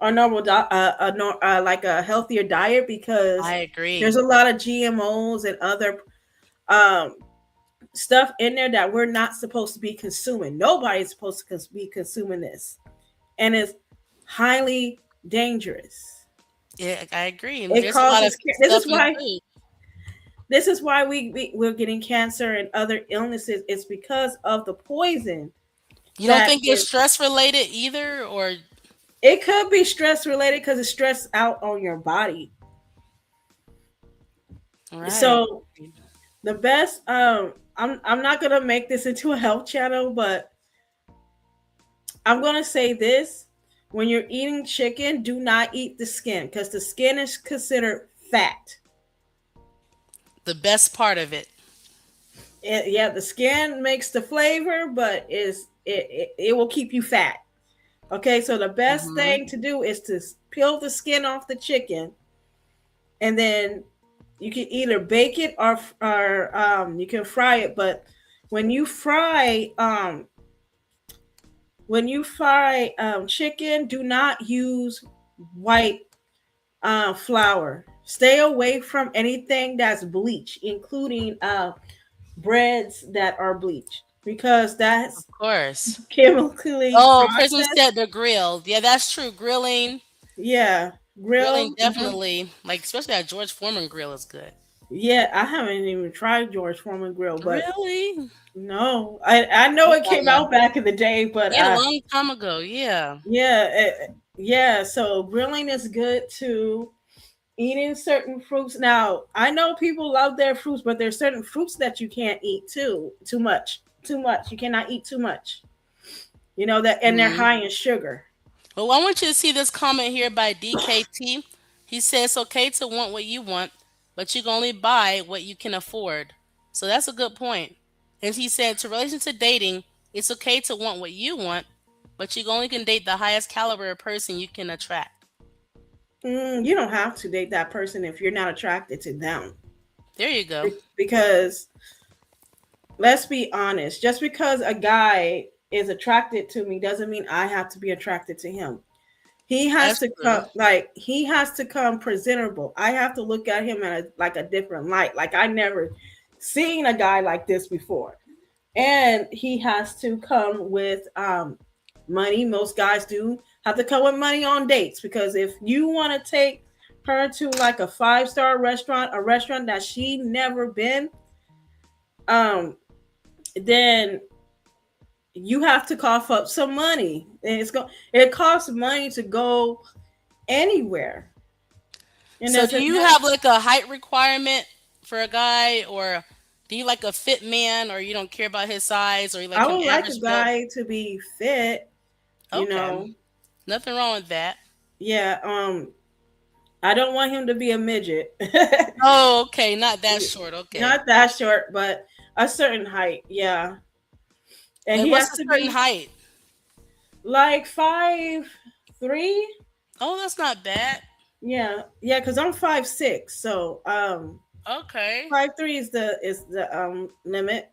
[SPEAKER 2] a normal like a healthier diet because
[SPEAKER 1] I agree.
[SPEAKER 2] there's a lot of GMOs and other um, stuff in there that we're not supposed to be consuming. Nobody's supposed to be consuming this, and it's highly dangerous.
[SPEAKER 1] Yeah, I agree. And
[SPEAKER 2] It
[SPEAKER 1] there's a lot of
[SPEAKER 2] causes. This
[SPEAKER 1] stuff
[SPEAKER 2] is
[SPEAKER 1] in
[SPEAKER 2] why.
[SPEAKER 1] food.
[SPEAKER 2] This is why we're getting cancer and other illnesses. It's because of the poison
[SPEAKER 1] You don't
[SPEAKER 2] that
[SPEAKER 1] think it's stress related either, or
[SPEAKER 2] it could be stress related because it's stress out on your body.
[SPEAKER 1] right?
[SPEAKER 2] So the best I'm not gonna make this into a health channel, but I'm gonna say this: when you're eating chicken, do not eat the skin because the skin is considered fat.
[SPEAKER 1] The best part of it.
[SPEAKER 2] Yeah, the skin makes the flavor, but it will keep you fat. Okay, so the best
[SPEAKER 1] Hmm.
[SPEAKER 2] thing to do is to peel the skin off the chicken, and then you can either bake it or you can fry it. But when you fry chicken, do not use white flour. Stay away from anything that's bleached, including breads that are bleached, because
[SPEAKER 1] Of
[SPEAKER 2] that's
[SPEAKER 1] course.
[SPEAKER 2] chemically
[SPEAKER 1] Oh, Prism
[SPEAKER 2] processed.
[SPEAKER 1] said the grilled. Yeah, that's true.
[SPEAKER 2] Yeah,
[SPEAKER 1] Grilling
[SPEAKER 2] grill. Mhm.
[SPEAKER 1] definitely, like especially that George Foreman grill is good.
[SPEAKER 2] Yeah, I haven't even tried George Foreman grill, but
[SPEAKER 1] Really?
[SPEAKER 2] no, I know
[SPEAKER 1] You
[SPEAKER 2] it came
[SPEAKER 1] gotta.
[SPEAKER 2] out back in the day, but
[SPEAKER 1] Yeah, a long time ago. Yeah.
[SPEAKER 2] yeah, yeah. So grilling is good too. Eating certain fruits. Now, I know people love their fruits, but there's certain fruits that you can't eat too. Too much. Too much. You cannot eat too much. You know that, and they're
[SPEAKER 1] Hmm.
[SPEAKER 2] high in sugar.
[SPEAKER 1] Well, I want you to see this comment here by DKT. He says it's okay to want what you want, but you can only buy what you can afford. So that's a good point. And he said to relation to dating, it's okay to want what you want, but you only can date the highest caliber of person you can attract.
[SPEAKER 2] You don't have to date that person if you're not attracted to them.
[SPEAKER 1] There you go.
[SPEAKER 2] Because let's be honest, just because a guy is attracted to me doesn't mean I have to be attracted to him.
[SPEAKER 1] That's true.
[SPEAKER 2] He has to come presentable. I have to look at him at like a different light. Like I never seen a guy like this before. And he has to come with money. Most guys do have to come with money on dates because if you want to take her to like a 5-star restaurant, a restaurant that she never been, then you have to cough up some money, and it costs money to go anywhere, and
[SPEAKER 1] So
[SPEAKER 2] that's
[SPEAKER 1] do you have like a height requirement for a guy, or do you like a fit man, or you don't care about his size, or you like
[SPEAKER 2] I
[SPEAKER 1] him
[SPEAKER 2] would like a
[SPEAKER 1] average built?
[SPEAKER 2] guy to be fit, you
[SPEAKER 1] Okay,
[SPEAKER 2] know.
[SPEAKER 1] nothing wrong with that.
[SPEAKER 2] Yeah, I don't want him to be a midget.
[SPEAKER 1] Oh, okay, not that short. Okay,
[SPEAKER 2] Not that short, but a certain height. Yeah. And
[SPEAKER 1] like
[SPEAKER 2] he
[SPEAKER 1] what's
[SPEAKER 2] has
[SPEAKER 1] a
[SPEAKER 2] to
[SPEAKER 1] certain
[SPEAKER 2] be
[SPEAKER 1] height?
[SPEAKER 2] like 5'3".
[SPEAKER 1] Oh, that's not bad.
[SPEAKER 2] Yeah. Yeah, because I'm 5'6". So
[SPEAKER 1] Okay,
[SPEAKER 2] 5'3" is the limit.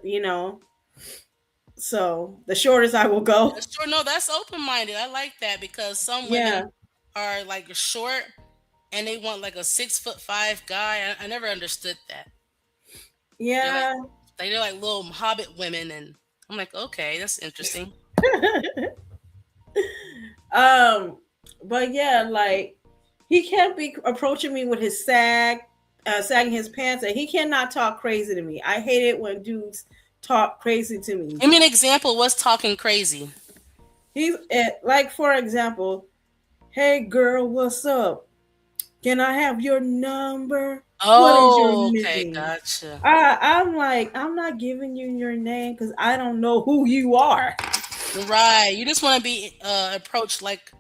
[SPEAKER 2] You know. So the shortest I will go.
[SPEAKER 1] that's sure. No, that's open minded. I like that because some women
[SPEAKER 2] Yeah.
[SPEAKER 1] are like short and they want like a 6'5" guy. I never understood that. They're like
[SPEAKER 2] Yeah.
[SPEAKER 1] they're like little hobbit women, and I'm like, okay, that's interesting.
[SPEAKER 2] um but yeah, like he can't be approaching me with his sagging his pants, and he cannot talk crazy to me. I hate it when dudes talk crazy to me.
[SPEAKER 1] Give me an example. What's talking crazy?
[SPEAKER 2] He's like, for example, hey girl, what's up? Can I have your number? What is your
[SPEAKER 1] Oh, okay,
[SPEAKER 2] name?
[SPEAKER 1] gotcha.
[SPEAKER 2] I'm like, I'm not giving you your name because I don't know who you are.
[SPEAKER 1] Right. You just want to be approached like,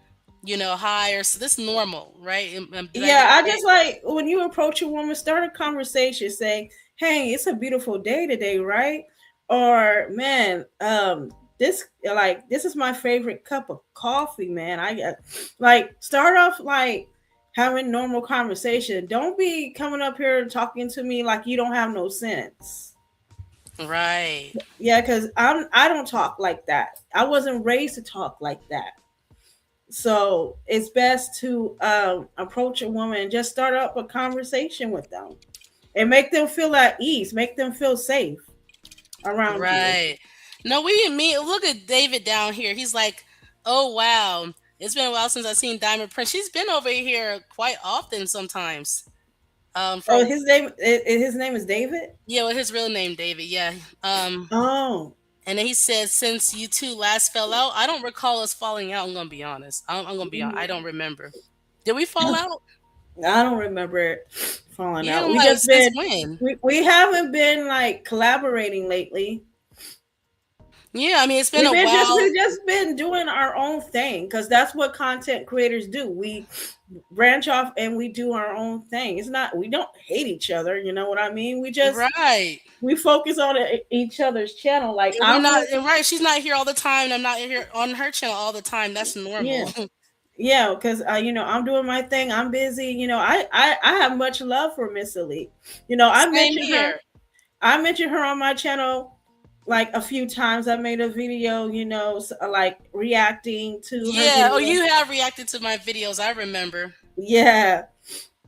[SPEAKER 1] higher. So this normal, right? Did I
[SPEAKER 2] Yeah,
[SPEAKER 1] get it
[SPEAKER 2] I
[SPEAKER 1] right?
[SPEAKER 2] just like when you approach a woman, start a conversation saying, "Hey, it's a beautiful day today, right?" Or, "Man, this is my favorite cup of coffee, man." I got like start off like having normal conversation. Don't be coming up here talking to me like you don't have no sense.
[SPEAKER 1] Right.
[SPEAKER 2] Yeah, because I don't talk like that. I wasn't raised to talk like that. So it's best to approach a woman and just start up a conversation with them and make them feel at ease, make them feel safe around you.
[SPEAKER 1] Right. No, we didn't meet. Look at David down here. He's like, oh wow, it's been a while since I've seen Diamond Prince. She's been over here quite often sometimes.
[SPEAKER 2] Oh,
[SPEAKER 1] From
[SPEAKER 2] his name is David.
[SPEAKER 1] Yeah, well, his real name David. Yeah.
[SPEAKER 2] Oh,
[SPEAKER 1] And then he said, since you two last fell out, I don't recall us falling out. I'm gonna be honest. I'm gonna be honest. I don't remember. Did we fall out?
[SPEAKER 2] I don't remember it falling
[SPEAKER 1] Yeah,
[SPEAKER 2] out.
[SPEAKER 1] I'm
[SPEAKER 2] We
[SPEAKER 1] like,
[SPEAKER 2] just
[SPEAKER 1] since
[SPEAKER 2] been
[SPEAKER 1] when?
[SPEAKER 2] we haven't been like collaborating lately.
[SPEAKER 1] Yeah, I mean, it's been a while.
[SPEAKER 2] We just been doing our own thing because that's what content creators do. We branch off and we do our own thing. It's not we don't hate each other. You know what I mean?
[SPEAKER 1] Right.
[SPEAKER 2] We focus on each other's channel. Like
[SPEAKER 1] And we're
[SPEAKER 2] I'm
[SPEAKER 1] not,
[SPEAKER 2] really,
[SPEAKER 1] and right, she's not here all the time, and I'm not here on her channel all the time. That's
[SPEAKER 2] yeah.
[SPEAKER 1] normal.
[SPEAKER 2] Yeah, because I'm doing my thing. I'm busy. I have much love for Miss Elite. I
[SPEAKER 1] Same
[SPEAKER 2] mentioned her.
[SPEAKER 1] here.
[SPEAKER 2] I mentioned her on my channel like a few times. I made a video, like reacting to her
[SPEAKER 1] Yeah. Oh,
[SPEAKER 2] video.
[SPEAKER 1] you have reacted to my videos. I remember.
[SPEAKER 2] Yeah,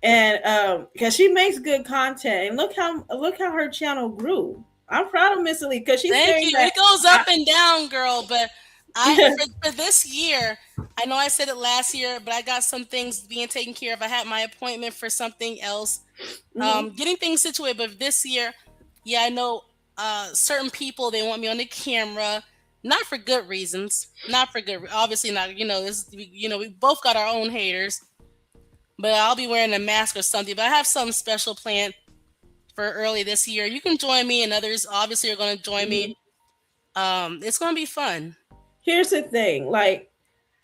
[SPEAKER 2] and because she makes good content, and look how her channel grew. I'm proud of Miss Elite because she's
[SPEAKER 1] Thank
[SPEAKER 2] saying
[SPEAKER 1] you.
[SPEAKER 2] that.
[SPEAKER 1] It goes
[SPEAKER 2] I,
[SPEAKER 1] up and down, girl. But for this year, I know I said it last year, but I got some things being taken care of. I had my appointment for something else,
[SPEAKER 2] Mhm.
[SPEAKER 1] getting things situated. But this year, yeah, I know certain people they want me on the camera, not for good reasons, not for good. Obviously, not. We both got our own haters. But I'll be wearing a mask or something. But I have something special planned for early this year. You can join me, and others obviously are going to join me.
[SPEAKER 2] Mhm.
[SPEAKER 1] It's going to be fun.
[SPEAKER 2] Here's the thing, like,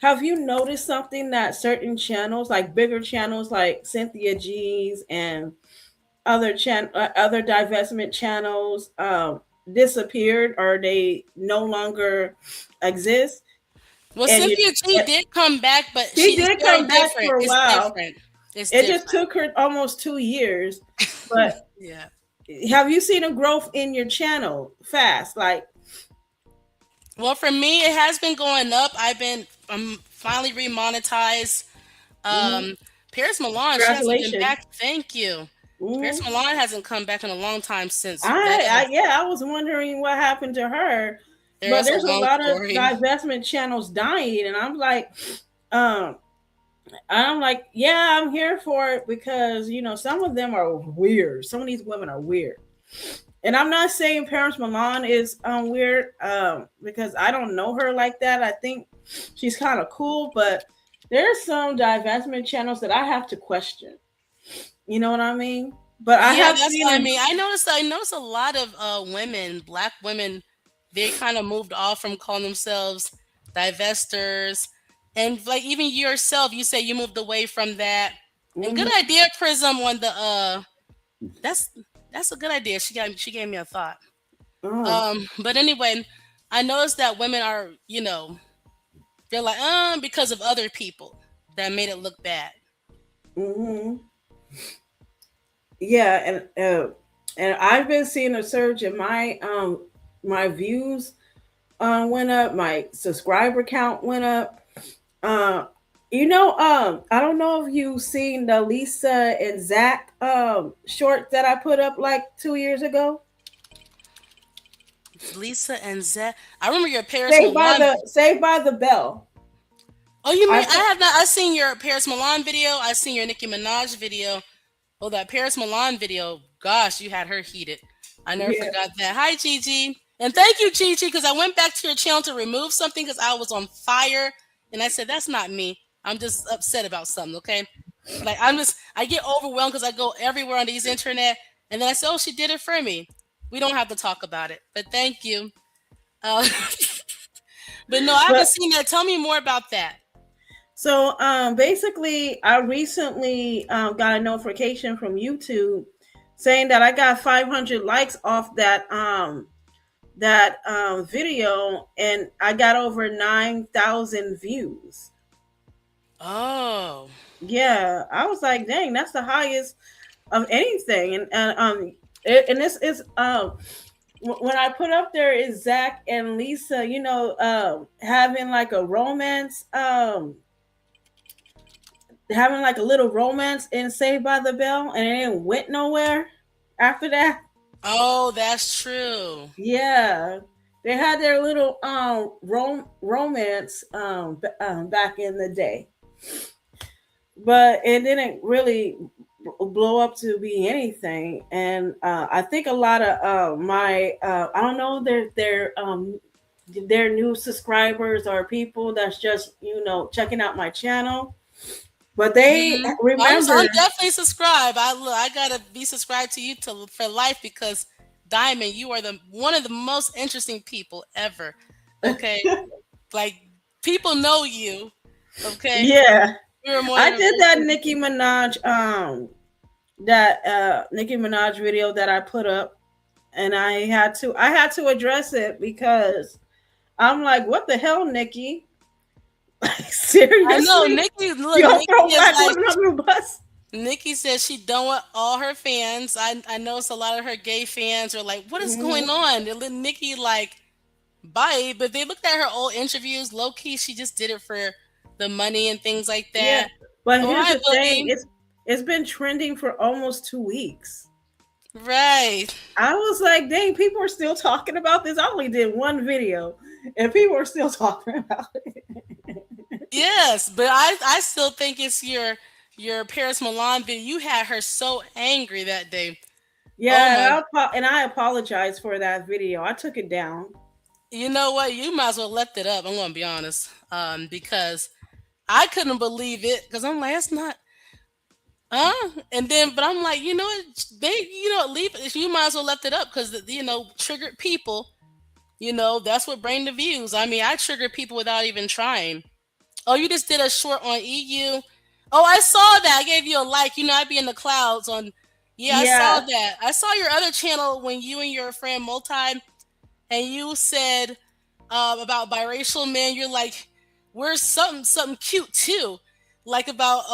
[SPEAKER 2] have you noticed something that certain channels, like bigger channels, like Cynthia G's and other divestment channels, disappeared or they no longer exist?
[SPEAKER 1] Well,
[SPEAKER 2] And
[SPEAKER 1] Cynthia G did come back, but
[SPEAKER 2] she
[SPEAKER 1] she's
[SPEAKER 2] did
[SPEAKER 1] very
[SPEAKER 2] come back
[SPEAKER 1] different.
[SPEAKER 2] for a
[SPEAKER 1] It's
[SPEAKER 2] while.
[SPEAKER 1] different. It's
[SPEAKER 2] It just
[SPEAKER 1] different.
[SPEAKER 2] took her almost 2 years. But
[SPEAKER 1] Yeah.
[SPEAKER 2] have you seen a growth in your channel fast? Like,
[SPEAKER 1] Well, for me, it has been going up. I'm finally remonetized.
[SPEAKER 2] mhm.
[SPEAKER 1] Um, Paris Milan, she hasn't been
[SPEAKER 2] Congratulations.
[SPEAKER 1] back. Thank you. Paris
[SPEAKER 2] Mhm.
[SPEAKER 1] Milan hasn't come back in a long time since that.
[SPEAKER 2] Yeah, I was wondering what happened to her, but
[SPEAKER 1] There's a
[SPEAKER 2] there's a
[SPEAKER 1] long
[SPEAKER 2] lot of
[SPEAKER 1] story.
[SPEAKER 2] divestment channels dying, and um, I'm like, yeah, I'm here for it because some of them are weird. Some of these women are weird. And I'm not saying Paris Milan is weird because I don't know her like that. I think she's kind of cool, but there's some divestment channels that I have to question. You know what I mean? But I
[SPEAKER 1] Yeah,
[SPEAKER 2] have
[SPEAKER 1] that's
[SPEAKER 2] seen
[SPEAKER 1] what I
[SPEAKER 2] her.
[SPEAKER 1] mean. I noticed a lot of women, black women, they kind of moved off from calling themselves divestors. And like even you yourself, you say you moved away from that. And good
[SPEAKER 2] Mhm.
[SPEAKER 1] idea, Prism, on the that's that's a good idea. She gave me a thought.
[SPEAKER 2] Oh.
[SPEAKER 1] But anyway, I noticed that women are, they're like, because of other people that made it look bad.
[SPEAKER 2] Hmm. Yeah, and I've been seeing a surge in my views went up, my subscriber count went up. Uh, I don't know if you've seen the Lisa and Zach short that I put up like 2 years ago.
[SPEAKER 1] Lisa and Zed. I remember your Paris
[SPEAKER 2] Saved by
[SPEAKER 1] Milan.
[SPEAKER 2] the Saved by the Bell.
[SPEAKER 1] Oh, you
[SPEAKER 2] I
[SPEAKER 1] mean I
[SPEAKER 2] put,
[SPEAKER 1] have not? I seen your Paris Milan video. I seen your Nicki Minaj video. Oh, that Paris Milan video. Gosh, you had her heated. I never
[SPEAKER 2] yeah.
[SPEAKER 1] forgot that. Hi, Gigi, and thank you, Gigi, because I went back to your channel to remove something because I was on fire, and I said that's not me. I'm just upset about something. Okay, like I get overwhelmed because I go everywhere on these internet, and then I say, oh, she did it for me. We don't have to talk about it, but thank you. Uh, but no, I haven't
[SPEAKER 2] But
[SPEAKER 1] seen that. Tell me more about that.
[SPEAKER 2] so basically, I recently got a notification from YouTube saying that I got 500 likes off that video, and I got over 9,000 views.
[SPEAKER 1] Oh,
[SPEAKER 2] Yeah, I was like, dang, that's the highest of anything. And this is when I put up there is Zach and Lisa, having like a romance, having like a little romance in Saved by the Bell, and it didn't went nowhere after that.
[SPEAKER 1] oh, that's true.
[SPEAKER 2] Yeah, they had their little romance back in the day, but it didn't really blow up to be anything. And I think a lot of my I don't know their new subscribers or people that's just checking out my channel, but they remember.
[SPEAKER 1] I'm definitely subscribed. I gotta be subscribed to you to for life because Diamond, you are the one of the most interesting people ever. Okay, like people know you. Okay,
[SPEAKER 2] Yeah,
[SPEAKER 1] you're more
[SPEAKER 2] I
[SPEAKER 1] than
[SPEAKER 2] did that Nicki Minaj video that I put up, and I had to address it because I'm like, what the hell, Nikki? Like,
[SPEAKER 1] I know
[SPEAKER 2] seriously?
[SPEAKER 1] Nikki.
[SPEAKER 2] You
[SPEAKER 1] Look,
[SPEAKER 2] don't
[SPEAKER 1] Nikki
[SPEAKER 2] throw
[SPEAKER 1] is
[SPEAKER 2] black
[SPEAKER 1] like
[SPEAKER 2] women under the bus?
[SPEAKER 1] Nikki says she done with all her fans. I noticed a lot of her gay fans are like, what is going
[SPEAKER 2] Mhm.
[SPEAKER 1] on? They let Nikki like bite, but they looked at her old interviews. Low key, she just did it for the money and things like
[SPEAKER 2] Yeah,
[SPEAKER 1] that.
[SPEAKER 2] but
[SPEAKER 1] Oh,
[SPEAKER 2] here's
[SPEAKER 1] hi,
[SPEAKER 2] the thing:
[SPEAKER 1] Boogie.
[SPEAKER 2] it's been trending for almost 2 weeks.
[SPEAKER 1] Right.
[SPEAKER 2] I was like, dang, people are still talking about this. I only did one video, and people are still talking about it.
[SPEAKER 1] Yes, but I still think it's your Paris Milan video. You had her so angry that day. Oh
[SPEAKER 2] Yeah,
[SPEAKER 1] my!
[SPEAKER 2] and I apologize for that video. I took it down.
[SPEAKER 1] You know what? You might as well left it up. I'm gonna be honest. Because I couldn't believe it because I'm like, that's not. And then, but I'm like, leave it. You might as well left it up because triggered people. That's what bring the views. I mean, I triggered people without even trying. Oh, you just did a short on EU. Oh, I saw that. I gave you a like. I'd be in the clouds on. Yeah, I saw
[SPEAKER 2] Yeah,
[SPEAKER 1] that. I saw your other channel when you and your friend Multi, and you said about biracial men. You're like, we're something cute too. Like about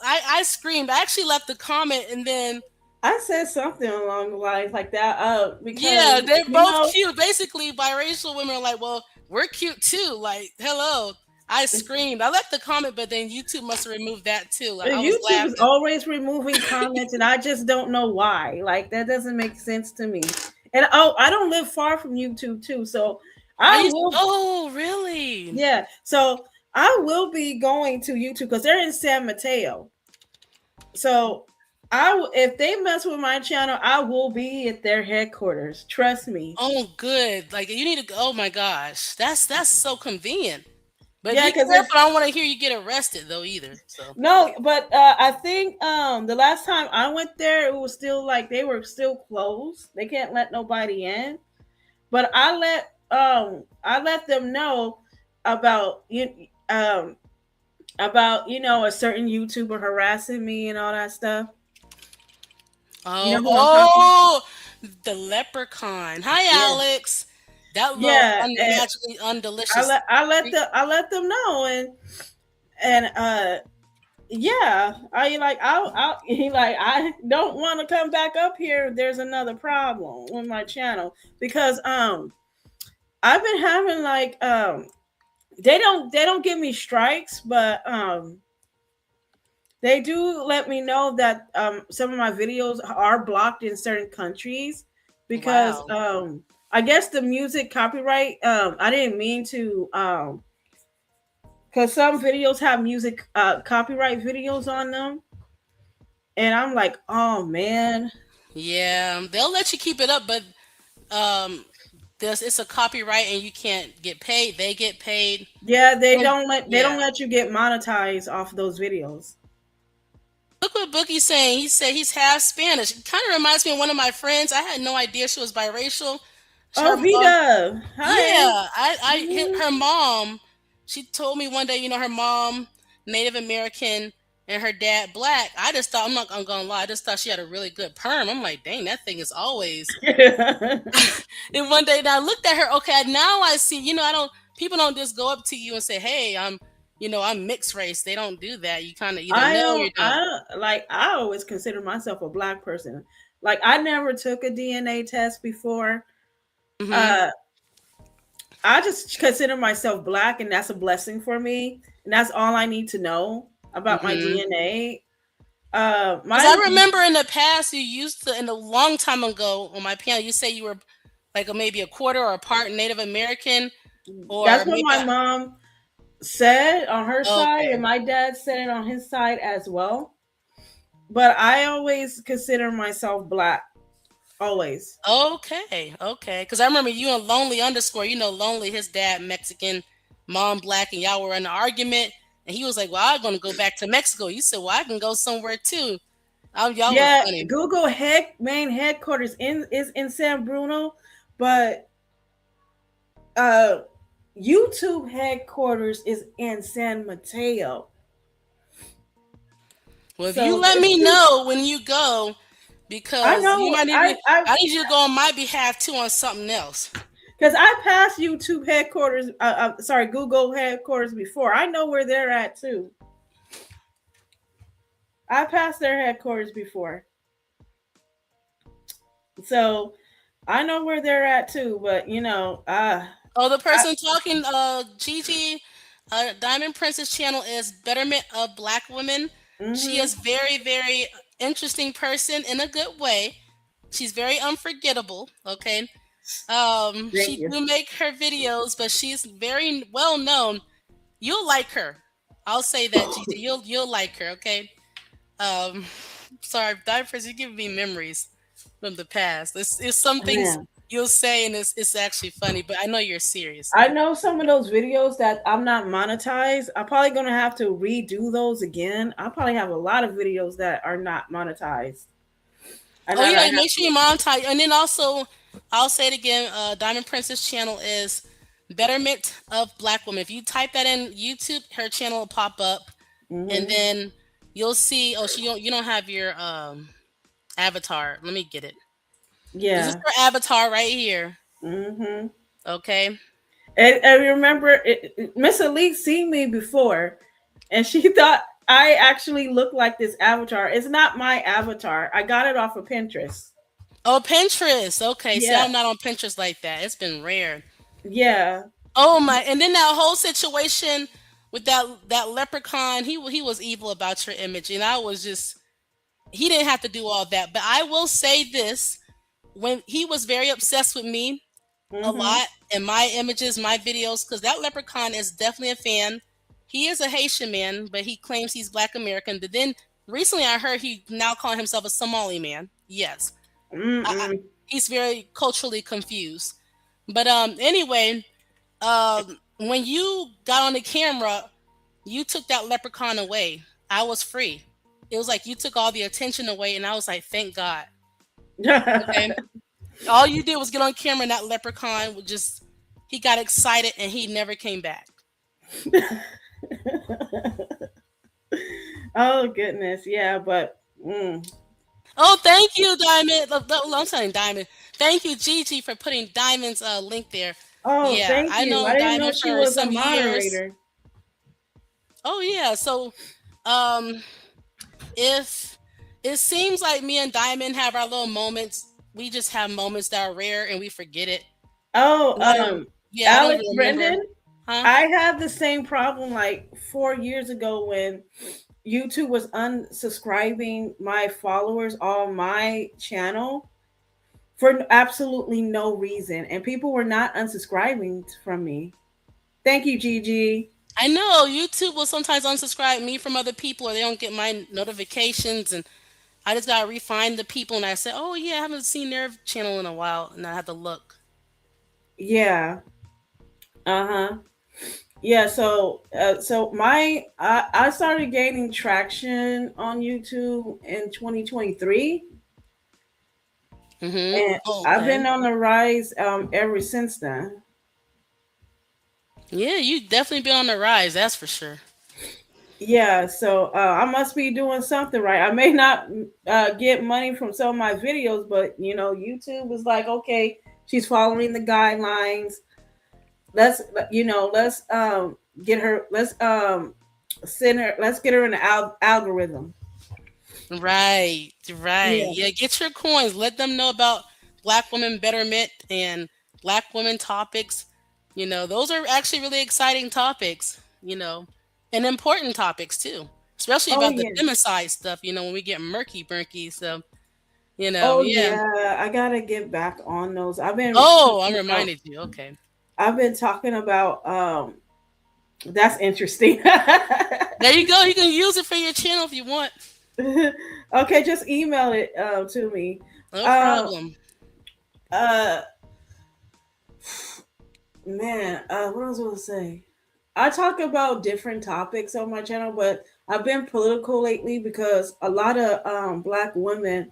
[SPEAKER 1] I screamed. I actually left a comment, and then
[SPEAKER 2] I said something along the lines like that. Because
[SPEAKER 1] yeah, they're both cute. Basically, biracial women are like, well, we're cute too. Like, hello. I screamed. I left the comment, but then YouTube must have removed that too. Like, I was
[SPEAKER 2] YouTube is
[SPEAKER 1] laughing.
[SPEAKER 2] always removing comments, and I just don't know why. Like, that doesn't make sense to me. And I don't live far from YouTube too, so
[SPEAKER 1] Are
[SPEAKER 2] I
[SPEAKER 1] you?
[SPEAKER 2] will.
[SPEAKER 1] Oh, really?
[SPEAKER 2] Yeah, so I will be going to YouTube because they're in San Mateo. So If they mess with my channel, I will be at their headquarters. Trust me.
[SPEAKER 1] Oh, good. Like you need to. Oh my gosh, that's so convenient. But
[SPEAKER 2] Yeah,
[SPEAKER 1] be
[SPEAKER 2] because
[SPEAKER 1] careful.
[SPEAKER 2] it's
[SPEAKER 1] I don't want to hear you get arrested though either. So.
[SPEAKER 2] no, but I think the last time I went there, it was still like they were still closed. They can't let nobody in. But I let them know about a certain YouTuber harassing me and all that stuff. You
[SPEAKER 1] Oh,
[SPEAKER 2] know who I'm talking?
[SPEAKER 1] oh, the leprechaun. Hi,
[SPEAKER 2] Yeah,
[SPEAKER 1] Alex. That little
[SPEAKER 2] yeah. And
[SPEAKER 1] magically undelicious.
[SPEAKER 2] I let them know, and yeah, I don't want to come back up here. There's another problem with my channel because I've been having they don't give me strikes, but they do let me know that some of my videos are blocked in certain countries because
[SPEAKER 1] Wow.
[SPEAKER 2] I guess the music copyright I didn't mean to because some videos have music copyright videos on them, and I'm like, oh man.
[SPEAKER 1] Yeah, they'll let you keep it up, but um, there's it's a copyright and you can't get paid. They get paid.
[SPEAKER 2] Yeah,
[SPEAKER 1] And
[SPEAKER 2] they don't
[SPEAKER 1] yeah,
[SPEAKER 2] let you get monetized off those videos.
[SPEAKER 1] look what Bookie's saying. He said he's half Spanish. It kind of reminds me of one of my friends. I had no idea she was biracial. Her
[SPEAKER 2] Oh, Vida, hi.
[SPEAKER 1] Yeah, I hit
[SPEAKER 2] Mhm.
[SPEAKER 1] her mom. She told me one day, her mom Native American and her dad black. I just thought I'm gonna lie. I just thought she had a really good perm. I'm like, dang, that thing is always. And one day now I looked at her. Okay, now I see. I don't. People don't just go up to you and say, hey, I'm mixed race. They don't do that. You kind of either know or you don't.
[SPEAKER 2] I always consider myself a black person. Like I never took a DNA test before.
[SPEAKER 1] Hmm.
[SPEAKER 2] Uh I just consider myself black, and that's a blessing for me. And that's all I need to know about my
[SPEAKER 1] Hmm.
[SPEAKER 2] DNA.
[SPEAKER 1] Because
[SPEAKER 2] My
[SPEAKER 1] I remember in the past, you used to, in a long time ago on my piano, you say you were like maybe a quarter or a part Native American, or
[SPEAKER 2] That's what
[SPEAKER 1] maybe.
[SPEAKER 2] my mom said on her side,
[SPEAKER 1] Okay,
[SPEAKER 2] and my dad said it on his side as well. But I always consider myself black. Always.
[SPEAKER 1] okay. Because I remember you and Lonely underscore. Lonely, his dad Mexican, mom black, and y'all were in an argument, and he was like, "Well, I'm gonna go back to Mexico." You said, "Well, I can go somewhere too." Y'all were
[SPEAKER 2] Yeah,
[SPEAKER 1] funny.
[SPEAKER 2] Google main headquarters is in San Bruno, but uh YouTube headquarters is in San Mateo.
[SPEAKER 1] Well, if you
[SPEAKER 2] So
[SPEAKER 1] let
[SPEAKER 2] it's
[SPEAKER 1] me
[SPEAKER 2] two.
[SPEAKER 1] know when you go,
[SPEAKER 2] I
[SPEAKER 1] because you
[SPEAKER 2] know
[SPEAKER 1] might need to,
[SPEAKER 2] I
[SPEAKER 1] I need you to go on my behalf too on something else.
[SPEAKER 2] because I passed YouTube headquarters. Sorry, Google headquarters before. I know where they're at too. I passed their headquarters before, so I know where they're at too. But
[SPEAKER 1] Oh, the
[SPEAKER 2] I,
[SPEAKER 1] person talking, Gigi, Diamond Princess channel is Betterment of Black Women. She
[SPEAKER 2] mm-hmm.
[SPEAKER 1] is very, very interesting person in a good way. She's very unforgettable. Okay,
[SPEAKER 2] Thank
[SPEAKER 1] she
[SPEAKER 2] you.
[SPEAKER 1] do make her videos, but she's very well known. You'll like her. I'll say that, Gigi. You'll like her. Okay. Um, sorry, Diamond Princess, you give me memories from the past. It's some things
[SPEAKER 2] Man,
[SPEAKER 1] you'll say, and it's actually funny. But I know you're serious.
[SPEAKER 2] I know some of those videos that I'm not monetized. I'm probably gonna have to redo those again. I probably have a lot of videos that are not monetized, and
[SPEAKER 1] Oh
[SPEAKER 2] that I
[SPEAKER 1] yeah,
[SPEAKER 2] have
[SPEAKER 1] make sure
[SPEAKER 2] to.
[SPEAKER 1] you monetize. And then also, I'll say it again. Diamond Princess channel is Betterment of Black Women. If you type that in YouTube, her channel will pop up, and
[SPEAKER 2] Hmm.
[SPEAKER 1] then you'll see. Oh, you don't have your avatar. Let me get it. This is
[SPEAKER 2] Yeah.
[SPEAKER 1] her avatar right here.
[SPEAKER 2] Hmm.
[SPEAKER 1] Okay.
[SPEAKER 2] And I remember Miss Elite seen me before, and she thought I actually looked like this avatar. It's not my avatar. I got it off of Pinterest.
[SPEAKER 1] Oh, Pinterest. Okay. See,
[SPEAKER 2] Yeah.
[SPEAKER 1] I'm not on Pinterest like that. It's been rare.
[SPEAKER 2] Yeah.
[SPEAKER 1] Oh my! And then that whole situation with that leprechaun. He was evil about your image, and I was just he didn't have to do all that. But I will say this: when he was very obsessed with me a
[SPEAKER 2] Hmm.
[SPEAKER 1] lot and my images, my videos, because that leprechaun is definitely a fan. He is a Haitian man, but he claims he's Black American. But then recently I heard he now calling himself a Somali man. Yes, I,
[SPEAKER 2] Mm-mm.
[SPEAKER 1] he's very culturally confused. But anyway, when you got on the camera, you took that leprechaun away. I was free. It was like you took all the attention away, and I was like, thank God. Okay, all you did was get on camera, and that leprechaun would just he got excited, and he never came back.
[SPEAKER 2] Oh goodness, yeah, but
[SPEAKER 1] Oh, thank you, Diamond. I'm saying Diamond. Thank you, Gigi, for putting Diamond's link there.
[SPEAKER 2] oh,
[SPEAKER 1] Yeah,
[SPEAKER 2] thank
[SPEAKER 1] I
[SPEAKER 2] you. I
[SPEAKER 1] know
[SPEAKER 2] didn't know
[SPEAKER 1] Diamond
[SPEAKER 2] she
[SPEAKER 1] for
[SPEAKER 2] was a
[SPEAKER 1] some years.
[SPEAKER 2] moderator.
[SPEAKER 1] Oh yeah, so um, if it seems like me and Diamond have our little moments, we just have moments that are rare and we forget it.
[SPEAKER 2] Oh,
[SPEAKER 1] I don't. Yeah, I don't
[SPEAKER 2] Alex
[SPEAKER 1] even remember.
[SPEAKER 2] Brendan.
[SPEAKER 1] Huh?
[SPEAKER 2] I had the same problem like 4 years ago when YouTube was unsubscribing my followers on my channel for absolutely no reason, and people were not unsubscribing from me. Thank you, Gigi.
[SPEAKER 1] I know YouTube will sometimes unsubscribe me from other people, or they don't get my notifications, and I just gotta refine the people. And I say, oh yeah, I haven't seen their channel in a while, and I have to look.
[SPEAKER 2] Yeah. Uh huh. Yeah. So I started gaining traction on YouTube in 2023, and
[SPEAKER 1] Oh,
[SPEAKER 2] I've been
[SPEAKER 1] okay.
[SPEAKER 2] on the rise ever since then.
[SPEAKER 1] Yeah, you definitely been on the rise. That's for sure.
[SPEAKER 2] Yeah, so I must be doing something right. I may not get money from some of my videos, but YouTube is like, okay, she's following the guidelines. Let's get her. Let's send her. Let's get her in the algorithm.
[SPEAKER 1] Right, right.
[SPEAKER 2] Yeah.
[SPEAKER 1] Yeah, get your coins. Let them know about Black women betterment and Black women topics. Those are actually really exciting topics, and important topics too, especially
[SPEAKER 2] Oh
[SPEAKER 1] about the
[SPEAKER 2] yeah.
[SPEAKER 1] democide stuff, when we get murky. So,
[SPEAKER 2] Oh
[SPEAKER 1] yeah.
[SPEAKER 2] yeah. I gotta get back on those.
[SPEAKER 1] Oh, I'm reminded you. Okay.
[SPEAKER 2] I've been talking about. That's interesting.
[SPEAKER 1] There you go. You can use it for your channel if you want.
[SPEAKER 2] Okay, just email it to me.
[SPEAKER 1] No
[SPEAKER 2] Uh,
[SPEAKER 1] problem.
[SPEAKER 2] uh, man, what was I going to say? I talk about different topics on my channel, but I've been political lately because a lot of black women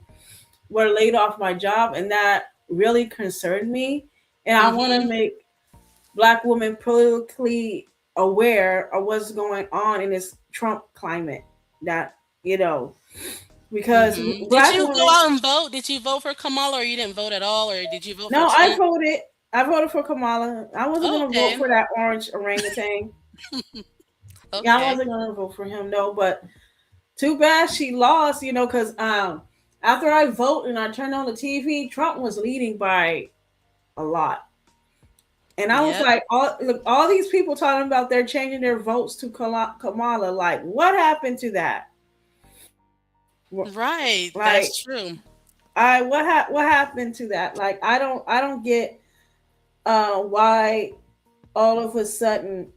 [SPEAKER 2] were laid off my job, and that really concerned me. And I want to
[SPEAKER 1] Mm-hmm.
[SPEAKER 2] make black women politically aware of what's going on in this Trump climate. That you know, because
[SPEAKER 1] Did
[SPEAKER 2] black
[SPEAKER 1] you go
[SPEAKER 2] women.
[SPEAKER 1] out and vote? Did you vote for Kamala, or you didn't vote at all, or did you vote for
[SPEAKER 2] No, I
[SPEAKER 1] Trump?
[SPEAKER 2] voted. I voted for Kamala. I wasn't
[SPEAKER 1] Oh,
[SPEAKER 2] gonna vote
[SPEAKER 1] okay.
[SPEAKER 2] for that orange orangutan. Yeah, I
[SPEAKER 1] Okay.
[SPEAKER 2] wasn't gonna vote for him. No, but too bad she lost. Because after I vote and I turned on the TV, Trump was leading by a lot, and I was
[SPEAKER 1] Yep.
[SPEAKER 2] like, all these people talking about they're changing their votes to Kamala. Like, what happened to that?
[SPEAKER 1] Right.
[SPEAKER 2] Like,
[SPEAKER 1] That's true.
[SPEAKER 2] what happened to that? Like, I don't get why all of a sudden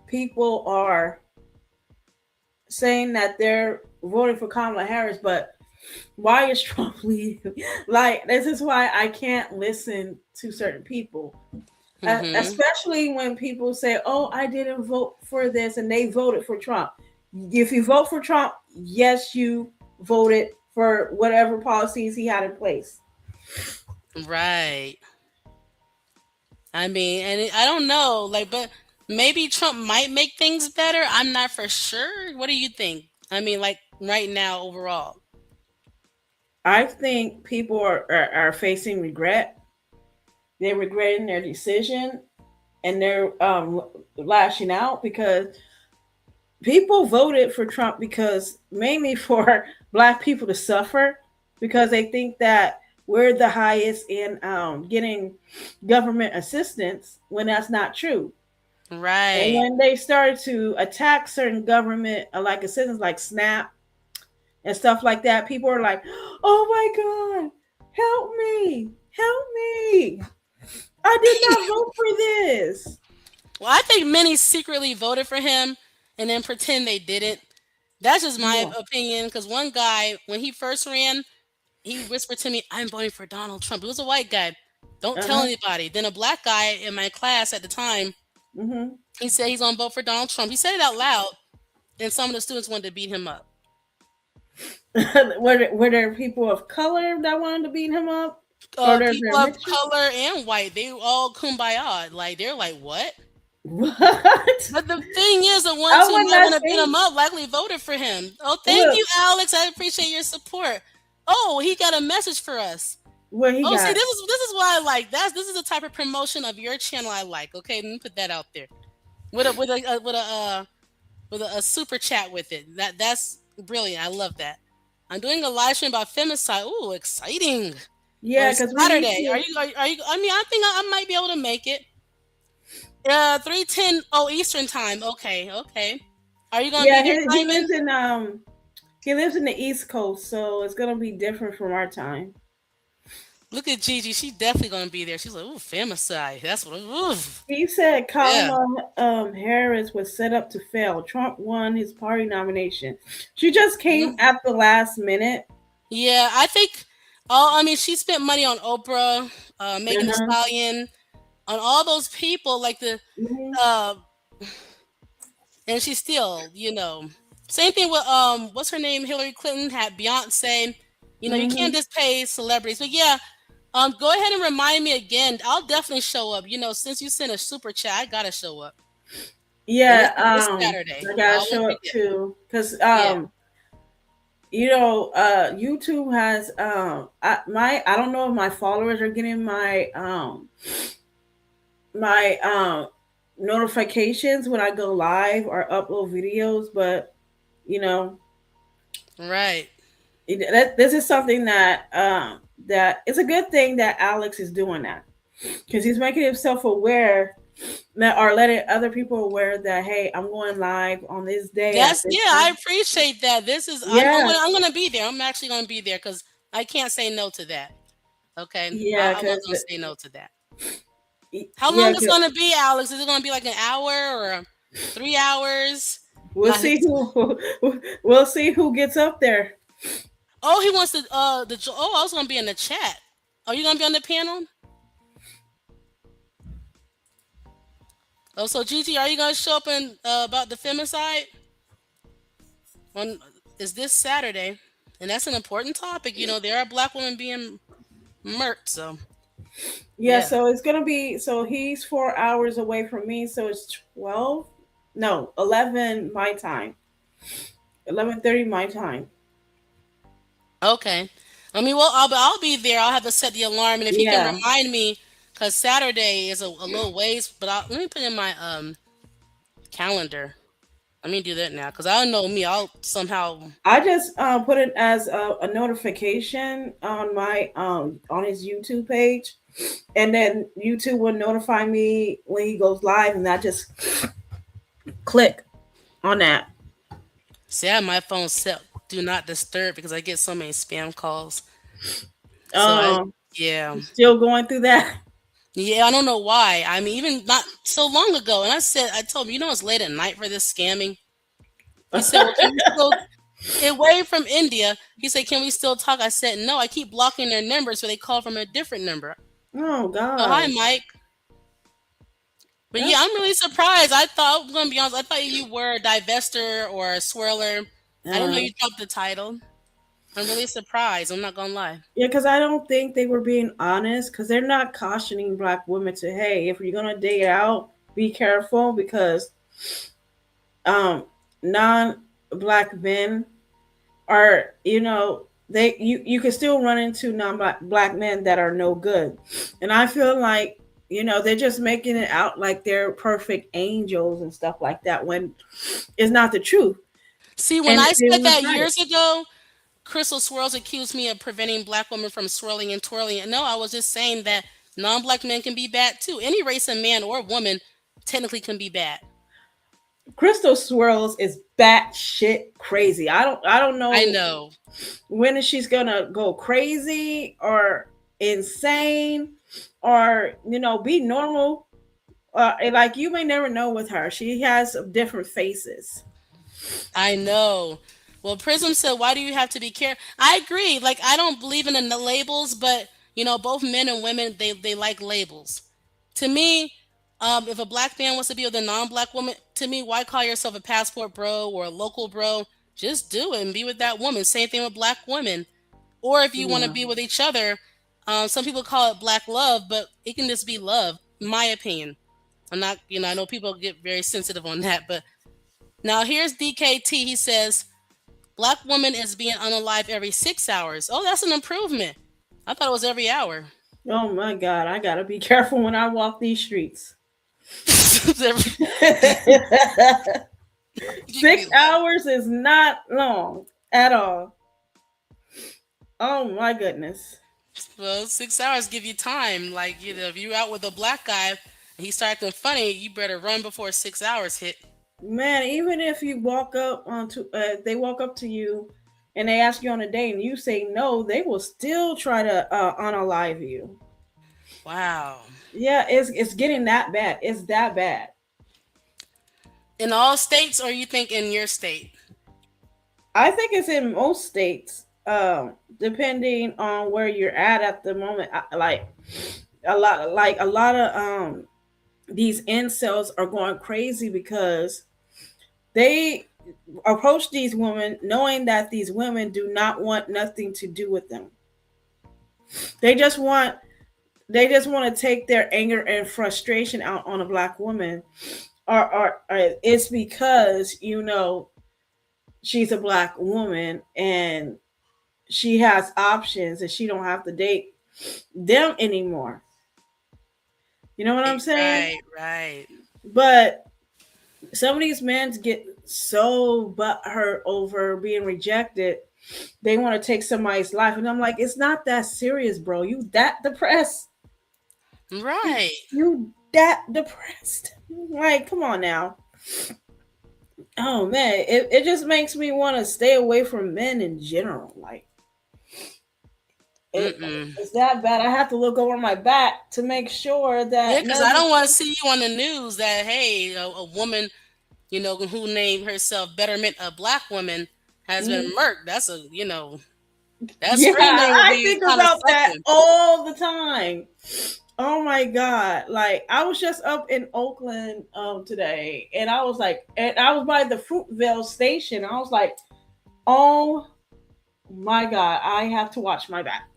[SPEAKER 2] people are saying that they're voting for Kamala Harris, but why is Trump leading? Like, this is why I can't listen to certain people,
[SPEAKER 1] Mm-hmm.
[SPEAKER 2] especially when people say, "Oh, I didn't vote for this," and they voted for Trump. If you vote for Trump, yes, you voted for whatever policies he had in place.
[SPEAKER 1] Right. I mean, I don't know, like, but maybe Trump might make things better. I'm not for sure. What do you think? I mean, like right now, overall.
[SPEAKER 2] I think people are facing regret. They're regretting their decision, and they're lashing out because people voted for Trump because mainly for black people to suffer because they think that we're the highest in getting government assistance when that's not true. And
[SPEAKER 1] Right.
[SPEAKER 2] when they started to attack certain government like assistance like SNAP and stuff like that, people are like, "Oh my God, help me! I did not vote for this."
[SPEAKER 1] Well, I think many secretly voted for him and then pretend they didn't. That's just my
[SPEAKER 2] Yeah.
[SPEAKER 1] opinion. Because one guy, when he first ran, he whispered to me, "I'm voting for Donald Trump." It was a white guy. Don't tell
[SPEAKER 2] Uh-huh.
[SPEAKER 1] anybody. Then a black guy in my class at the time,
[SPEAKER 2] Mm-hmm.
[SPEAKER 1] he said he's gonna vote for Donald Trump. He said it out loud, and some of the students wanted to beat him up.
[SPEAKER 2] Were there people of color that wanted to beat him up? Or there's
[SPEAKER 1] People
[SPEAKER 2] a
[SPEAKER 1] of
[SPEAKER 2] mixture?
[SPEAKER 1] color and white, they all kumbaya. Like they're like, what?
[SPEAKER 2] What?
[SPEAKER 1] But the thing is, the ones
[SPEAKER 2] I
[SPEAKER 1] who
[SPEAKER 2] would
[SPEAKER 1] might
[SPEAKER 2] not
[SPEAKER 1] want to beat
[SPEAKER 2] think.
[SPEAKER 1] him up likely voted for him. Oh, thank
[SPEAKER 2] Look
[SPEAKER 1] you, Alex. I appreciate your support. Oh, he got a message for us.
[SPEAKER 2] what he
[SPEAKER 1] Oh, see,
[SPEAKER 2] got.
[SPEAKER 1] this is why I like that. This is the type of promotion of your channel I like. Okay, let me put that out there with a super chat with it. That's brilliant. I love that. I'm doing a live stream about femicide. Ooh, exciting! On
[SPEAKER 2] Yeah, because we need
[SPEAKER 1] Saturday.
[SPEAKER 2] to.
[SPEAKER 1] Are you? I mean, I think I might be able to make it. 3:10. Oh, Eastern time. Okay, okay. Are you gonna be
[SPEAKER 2] Yeah,
[SPEAKER 1] there,
[SPEAKER 2] he
[SPEAKER 1] Simon?
[SPEAKER 2] lives in he lives in the East Coast, so it's gonna be different from our time.
[SPEAKER 1] Look at Gigi. She's definitely gonna be there. She's like, ooh, femicide. That's what. Ooh,
[SPEAKER 2] He said
[SPEAKER 1] yeah,
[SPEAKER 2] Kamala Harris was set up to fail. Trump won his party nomination. She just came
[SPEAKER 1] Mhm.
[SPEAKER 2] at the last minute.
[SPEAKER 1] Yeah. I think. Oh, I mean, she spent money on Oprah, Megan Thee
[SPEAKER 2] Uh-huh.
[SPEAKER 1] Stallion, on all those people. Like
[SPEAKER 2] Hmm.
[SPEAKER 1] uh, and she still, same thing with what's her name? Hillary Clinton had Beyonce. You can't
[SPEAKER 2] Hmm.
[SPEAKER 1] just pay celebrities. But yeah, go ahead and remind me again. I'll definitely show up. Since you sent a super chat, I gotta show up. And
[SPEAKER 2] Yeah,
[SPEAKER 1] this Saturday.
[SPEAKER 2] I gotta
[SPEAKER 1] I won't
[SPEAKER 2] show up
[SPEAKER 1] forget.
[SPEAKER 2] too, because
[SPEAKER 1] Yeah.
[SPEAKER 2] YouTube has I don't know if my followers are getting my notifications when I go live or upload videos, but you know
[SPEAKER 1] Right.
[SPEAKER 2] this is something that it's a good thing that Alex is doing that because he's making himself aware that or letting other people aware that hey, I'm going live on this day at
[SPEAKER 1] That's
[SPEAKER 2] this
[SPEAKER 1] yeah. I
[SPEAKER 2] time.
[SPEAKER 1] appreciate that. This is
[SPEAKER 2] Yeah,
[SPEAKER 1] I'm gonna be there. I'm actually gonna be there because I can't say no to that. Okay.
[SPEAKER 2] yeah,
[SPEAKER 1] I wasn't
[SPEAKER 2] because
[SPEAKER 1] gonna say no to that. How
[SPEAKER 2] yeah,
[SPEAKER 1] long is it gonna be, Alex? Is it gonna be like an hour or 3 hours?
[SPEAKER 2] we'll
[SPEAKER 1] Like,
[SPEAKER 2] see who we'll see who gets up there.
[SPEAKER 1] oh, he wants to oh, I was gonna be in the chat. Are you gonna be on the panel? Oh, so Gigi, are you gonna show up in about the femicide? On is this Saturday? And that's an important topic. There are black women being murked. So
[SPEAKER 2] Yeah,
[SPEAKER 1] yeah.
[SPEAKER 2] so it's gonna be so he's 4 hours away from me, so it's 12, no 11 my time, 11:30 my time.
[SPEAKER 1] Okay. I mean, well, I'll be there. I'll have to set the alarm, and if he can
[SPEAKER 2] Yeah,
[SPEAKER 1] remind me, because Saturday is a little ways, but let me put in my calendar. Let me do that now, because I don't know me. I'll somehow.
[SPEAKER 2] I just put it as a notification on my on his YouTube page, and then YouTube will notify me when he goes live, and I just click on that.
[SPEAKER 1] See, I have my phone set do not disturb because I get so many spam calls. So
[SPEAKER 2] Um,
[SPEAKER 1] yeah.
[SPEAKER 2] Still going through that.
[SPEAKER 1] Yeah, I don't know why. I mean, even not so long ago, and I told him, it's late at night for this scamming. He said, well, can we still, away from India, he said, can we still talk? I said, no, I keep blocking their numbers, so they call from a different number.
[SPEAKER 2] Oh
[SPEAKER 1] Oh, hi,
[SPEAKER 2] God,
[SPEAKER 1] Mike. But yeah,
[SPEAKER 2] that's
[SPEAKER 1] I'm really surprised. I'm gonna be honest. I thought you were a divester or a swirler. I didn't know
[SPEAKER 2] uh,
[SPEAKER 1] you dropped the title. I'm really surprised. I'm not gonna lie.
[SPEAKER 2] yeah, because I don't think they were being honest because they're not cautioning black women to hey, if you're gonna date out, be careful because um non-black men are you can still run into non-black men that are no good, and I feel like they're just making it out like they're perfect angels and stuff like that when it's not the truth,
[SPEAKER 1] See, when
[SPEAKER 2] and
[SPEAKER 1] I
[SPEAKER 2] they
[SPEAKER 1] said
[SPEAKER 2] want to
[SPEAKER 1] that
[SPEAKER 2] hide it.
[SPEAKER 1] years ago, Crystal Swirls accused me of preventing black women from swirling and twirling. And no, I was just saying that non-black men can be bad too. Any race of man or woman technically can be bad.
[SPEAKER 2] Crystal Swirls is batshit crazy. I don't
[SPEAKER 1] I
[SPEAKER 2] know
[SPEAKER 1] know.
[SPEAKER 2] when is she's gonna go crazy or insane or be normal. Like you may never know with her. She has different faces.
[SPEAKER 1] I know. Well, Prism said, "Why do you have to be careful?" I agree. Like, I don't believe in the labels, but both men and women they like labels. To me, if a black man wants to be with a non-black woman, to me, why call yourself a passport bro or a local bro? Just do it and be with that woman. Same thing with black women. Or if you want to
[SPEAKER 2] Yeah.
[SPEAKER 1] be with each other, some people call it black love, but it can just be love. In my opinion, I'm not. I know people get very sensitive on that, but now here's DKT. He says black woman is being unalive every 6 hours. Oh, that's an improvement. I thought it was every hour.
[SPEAKER 2] Oh my God, I gotta be careful when I walk these streets.
[SPEAKER 1] You
[SPEAKER 2] 6 hours is not long at all. Oh my goodness.
[SPEAKER 1] Well, 6 hours give you time. Like, if you're out with a black guy and he start acting funny, you better run before 6 hours hit.
[SPEAKER 2] Man, even if you walk up onto, they walk up to you and they ask you on a date and you say no, they will still try to unalive you.
[SPEAKER 1] Wow.
[SPEAKER 2] Yeah, it's getting that bad. It's that bad.
[SPEAKER 1] In all states, or you think in your state?
[SPEAKER 2] I think it's in most states, depending on where you're at the moment. Like a lot of these incels are going crazy because they approach these women knowing that these women do not want nothing to do with them. They just want they just want to take their anger and frustration out on a black woman, or it's because she's a black woman and she has options and she don't have to date them anymore. You know what I'm
[SPEAKER 1] Right,
[SPEAKER 2] saying?
[SPEAKER 1] right, right.
[SPEAKER 2] But some of these men get so butthurt over being rejected, they want to take somebody's life, and I'm like, it's not that serious, bro. You that depressed?
[SPEAKER 1] Right.
[SPEAKER 2] You that depressed? Like, come on now. Oh man, it just makes me want to stay away from men in general. Like, it,
[SPEAKER 1] Mm-mm.
[SPEAKER 2] it's that bad. I have to look over my back to make sure
[SPEAKER 1] Yeah,
[SPEAKER 2] that
[SPEAKER 1] because I don't want to see you on the news that, hey, a woman, who named herself Betterment, a black woman, has been
[SPEAKER 2] Mhm.
[SPEAKER 1] murked. That
[SPEAKER 2] Yeah,
[SPEAKER 1] screen name would
[SPEAKER 2] I
[SPEAKER 1] be
[SPEAKER 2] think
[SPEAKER 1] kind of
[SPEAKER 2] about that
[SPEAKER 1] something.
[SPEAKER 2] all the time. Oh my God. Like, I was just up in Oakland today and I was by the Fruitvale station. I was like, oh my God, I have to watch my back.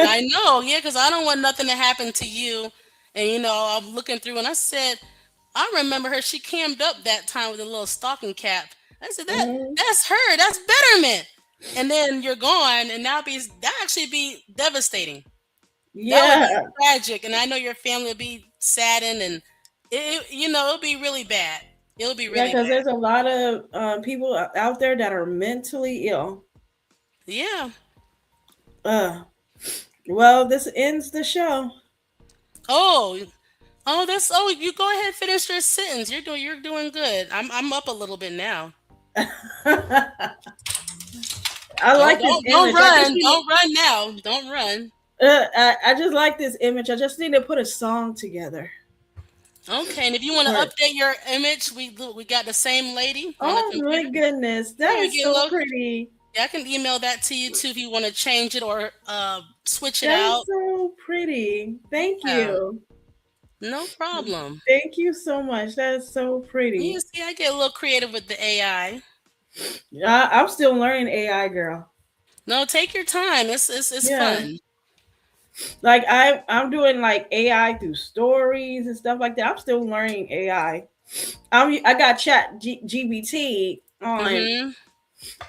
[SPEAKER 1] I know, yeah, because I don't want nothing to happen to you. And I'm looking through, and I said, I remember her. She cammed up that time with a little stocking cap. I said,
[SPEAKER 2] Mhm.
[SPEAKER 1] that's her. That's Betterment. And then you're gone, and that actually be devastating. That would be
[SPEAKER 2] Yeah.
[SPEAKER 1] tragic, and I know your family would be saddened, and it'll be really bad. It'll be
[SPEAKER 2] Yeah,
[SPEAKER 1] really
[SPEAKER 2] because
[SPEAKER 1] bad.
[SPEAKER 2] there's a lot of people out there that are mentally ill.
[SPEAKER 1] Yeah.
[SPEAKER 2] Uh, well, this ends the show.
[SPEAKER 1] Oh, you go ahead and finish your sentence. You're doing good. I'm up a little bit now.
[SPEAKER 2] I
[SPEAKER 1] Don't
[SPEAKER 2] like this
[SPEAKER 1] don't don't
[SPEAKER 2] image. I just
[SPEAKER 1] run.
[SPEAKER 2] need
[SPEAKER 1] Don't run now. Don't run.
[SPEAKER 2] I just like this image. I just need to put a song together.
[SPEAKER 1] Okay, and if you want to
[SPEAKER 2] For it.
[SPEAKER 1] update your image, we got the same lady on the
[SPEAKER 2] Oh my
[SPEAKER 1] computer.
[SPEAKER 2] goodness, that
[SPEAKER 1] Yeah, we
[SPEAKER 2] is
[SPEAKER 1] get a
[SPEAKER 2] so
[SPEAKER 1] little.
[SPEAKER 2] pretty.
[SPEAKER 1] Yeah, I can email that to you too if you want to change it or switch it
[SPEAKER 2] That is
[SPEAKER 1] out.
[SPEAKER 2] so pretty. Thank
[SPEAKER 1] Yeah,
[SPEAKER 2] you.
[SPEAKER 1] no problem.
[SPEAKER 2] Thank you so much. That is so
[SPEAKER 1] You
[SPEAKER 2] pretty.
[SPEAKER 1] see, I get a little creative with the AI.
[SPEAKER 2] I'm still learning AI, girl.
[SPEAKER 1] No, take your time. It's
[SPEAKER 2] Yeah,
[SPEAKER 1] fun.
[SPEAKER 2] like I'm doing like AI through stories and stuff like that. I'm still learning AI. I got GBT
[SPEAKER 1] Mm-hmm.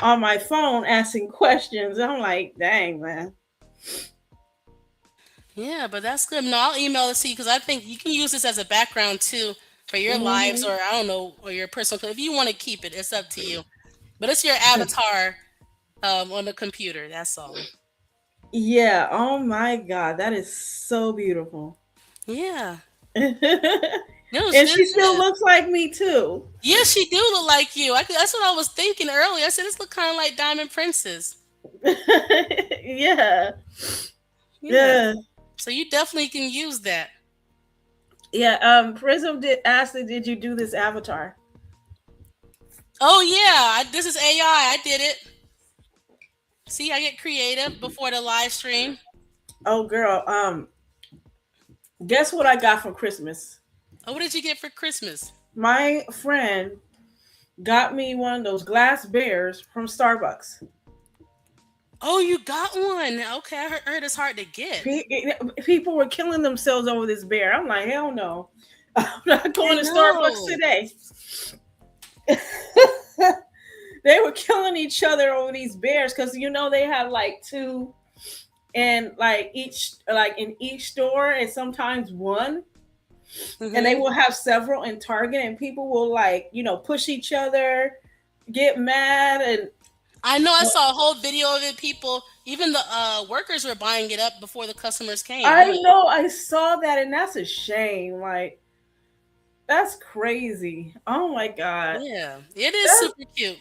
[SPEAKER 2] on my phone asking questions. I'm like, dang man.
[SPEAKER 1] Yeah, but that's good. No, I'll email it to you because I think you can use this as a background too for your lives, or
[SPEAKER 2] Hmm.
[SPEAKER 1] I don't know, or your personal. If you want to keep it, it's up to you. But it's your avatar on the computer. That's all.
[SPEAKER 2] Yeah. Oh my God, that is so beautiful.
[SPEAKER 1] Yeah.
[SPEAKER 2] And
[SPEAKER 1] No,
[SPEAKER 2] she
[SPEAKER 1] it
[SPEAKER 2] still
[SPEAKER 1] is.
[SPEAKER 2] looks like me too.
[SPEAKER 1] Yeah, she do look like you. That's what I was thinking earlier. I said this look kind of like Diamond Princess.
[SPEAKER 2] Yeah.
[SPEAKER 1] Yeah.
[SPEAKER 2] Yeah.
[SPEAKER 1] So you definitely can use that.
[SPEAKER 2] Yeah. Prism did ask, did you do this avatar?
[SPEAKER 1] Oh yeah, this is AI. I did it. See, I get creative before the live stream.
[SPEAKER 2] Oh, girl. Guess what I got for Christmas?
[SPEAKER 1] Oh, what did you get for Christmas?
[SPEAKER 2] My friend got me one of those glass bears from Starbucks.
[SPEAKER 1] Oh, you got one. Okay, I heard it's hard to get.
[SPEAKER 2] People were killing themselves over this bear. I'm like, hell no. I'm not
[SPEAKER 1] I
[SPEAKER 2] going to Starbucks
[SPEAKER 1] know.
[SPEAKER 2] today. They were killing each other over these bears because they have like two and like each like in each store and sometimes one, and they
[SPEAKER 1] Hmm.
[SPEAKER 2] will have several in Target, and people will like push each other, get mad, and
[SPEAKER 1] I know. I saw a whole video of it. People, even the workers were buying it up before the customers came. I'm
[SPEAKER 2] I
[SPEAKER 1] like,
[SPEAKER 2] know I saw that, and that's a shame. Like, that's crazy. Oh my god.
[SPEAKER 1] yeah, it is
[SPEAKER 2] That
[SPEAKER 1] super cute.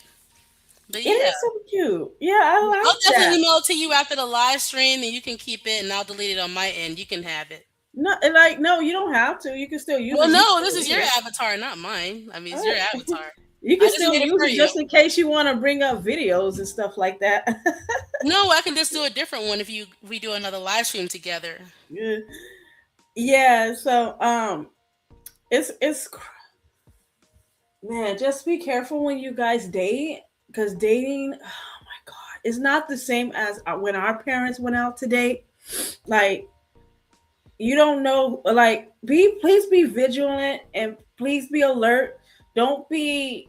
[SPEAKER 1] But
[SPEAKER 2] it
[SPEAKER 1] yeah,
[SPEAKER 2] is so cute. Yeah, I
[SPEAKER 1] I'll
[SPEAKER 2] like
[SPEAKER 1] definitely
[SPEAKER 2] that.
[SPEAKER 1] email it to you after the live stream, and you can keep it, and I'll delete it on my end. You can have it.
[SPEAKER 2] No, and like no, you don't have to. You can still use
[SPEAKER 1] Well,
[SPEAKER 2] it. You
[SPEAKER 1] no, this
[SPEAKER 2] can
[SPEAKER 1] is your
[SPEAKER 2] delete it.
[SPEAKER 1] avatar, not mine. I mean,
[SPEAKER 2] All
[SPEAKER 1] it's your
[SPEAKER 2] right.
[SPEAKER 1] avatar.
[SPEAKER 2] You
[SPEAKER 1] I
[SPEAKER 2] can
[SPEAKER 1] just
[SPEAKER 2] still
[SPEAKER 1] made it
[SPEAKER 2] use
[SPEAKER 1] for
[SPEAKER 2] it
[SPEAKER 1] you.
[SPEAKER 2] just in case you want to bring up videos and stuff like that.
[SPEAKER 1] No, I can just do a different one if we do another live stream together.
[SPEAKER 2] Yeah. Yeah, so it's man, just be careful when you guys date because dating, oh my god, it's not the same as when our parents went out to date. Like, you don't know, like, please be vigilant and please be alert. Don't be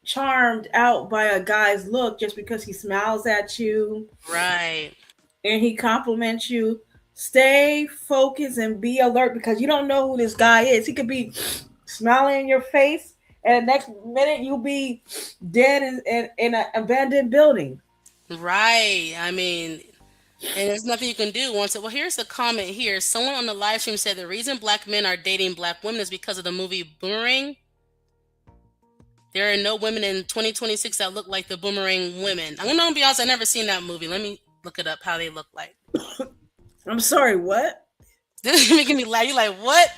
[SPEAKER 2] charmed out by a guy's look just because he smiles at you
[SPEAKER 1] Right.
[SPEAKER 2] and he compliments you. Stay focused and be alert because you don't know who this guy is. He could be smiling in your face, and the next minute you'll be dead in an abandoned building.
[SPEAKER 1] Right. I mean, and there's nothing you can do once it. Well, here's the comment here. Someone on the live stream said the reason black men are dating black women is because of the movie Boomerang. There are no women in 2026 that look like the Boomerang women. I'm gonna be honest, I never seen that movie. Let me look it up how they look like.
[SPEAKER 2] I'm sorry, what?
[SPEAKER 1] This is making me laugh. You like what?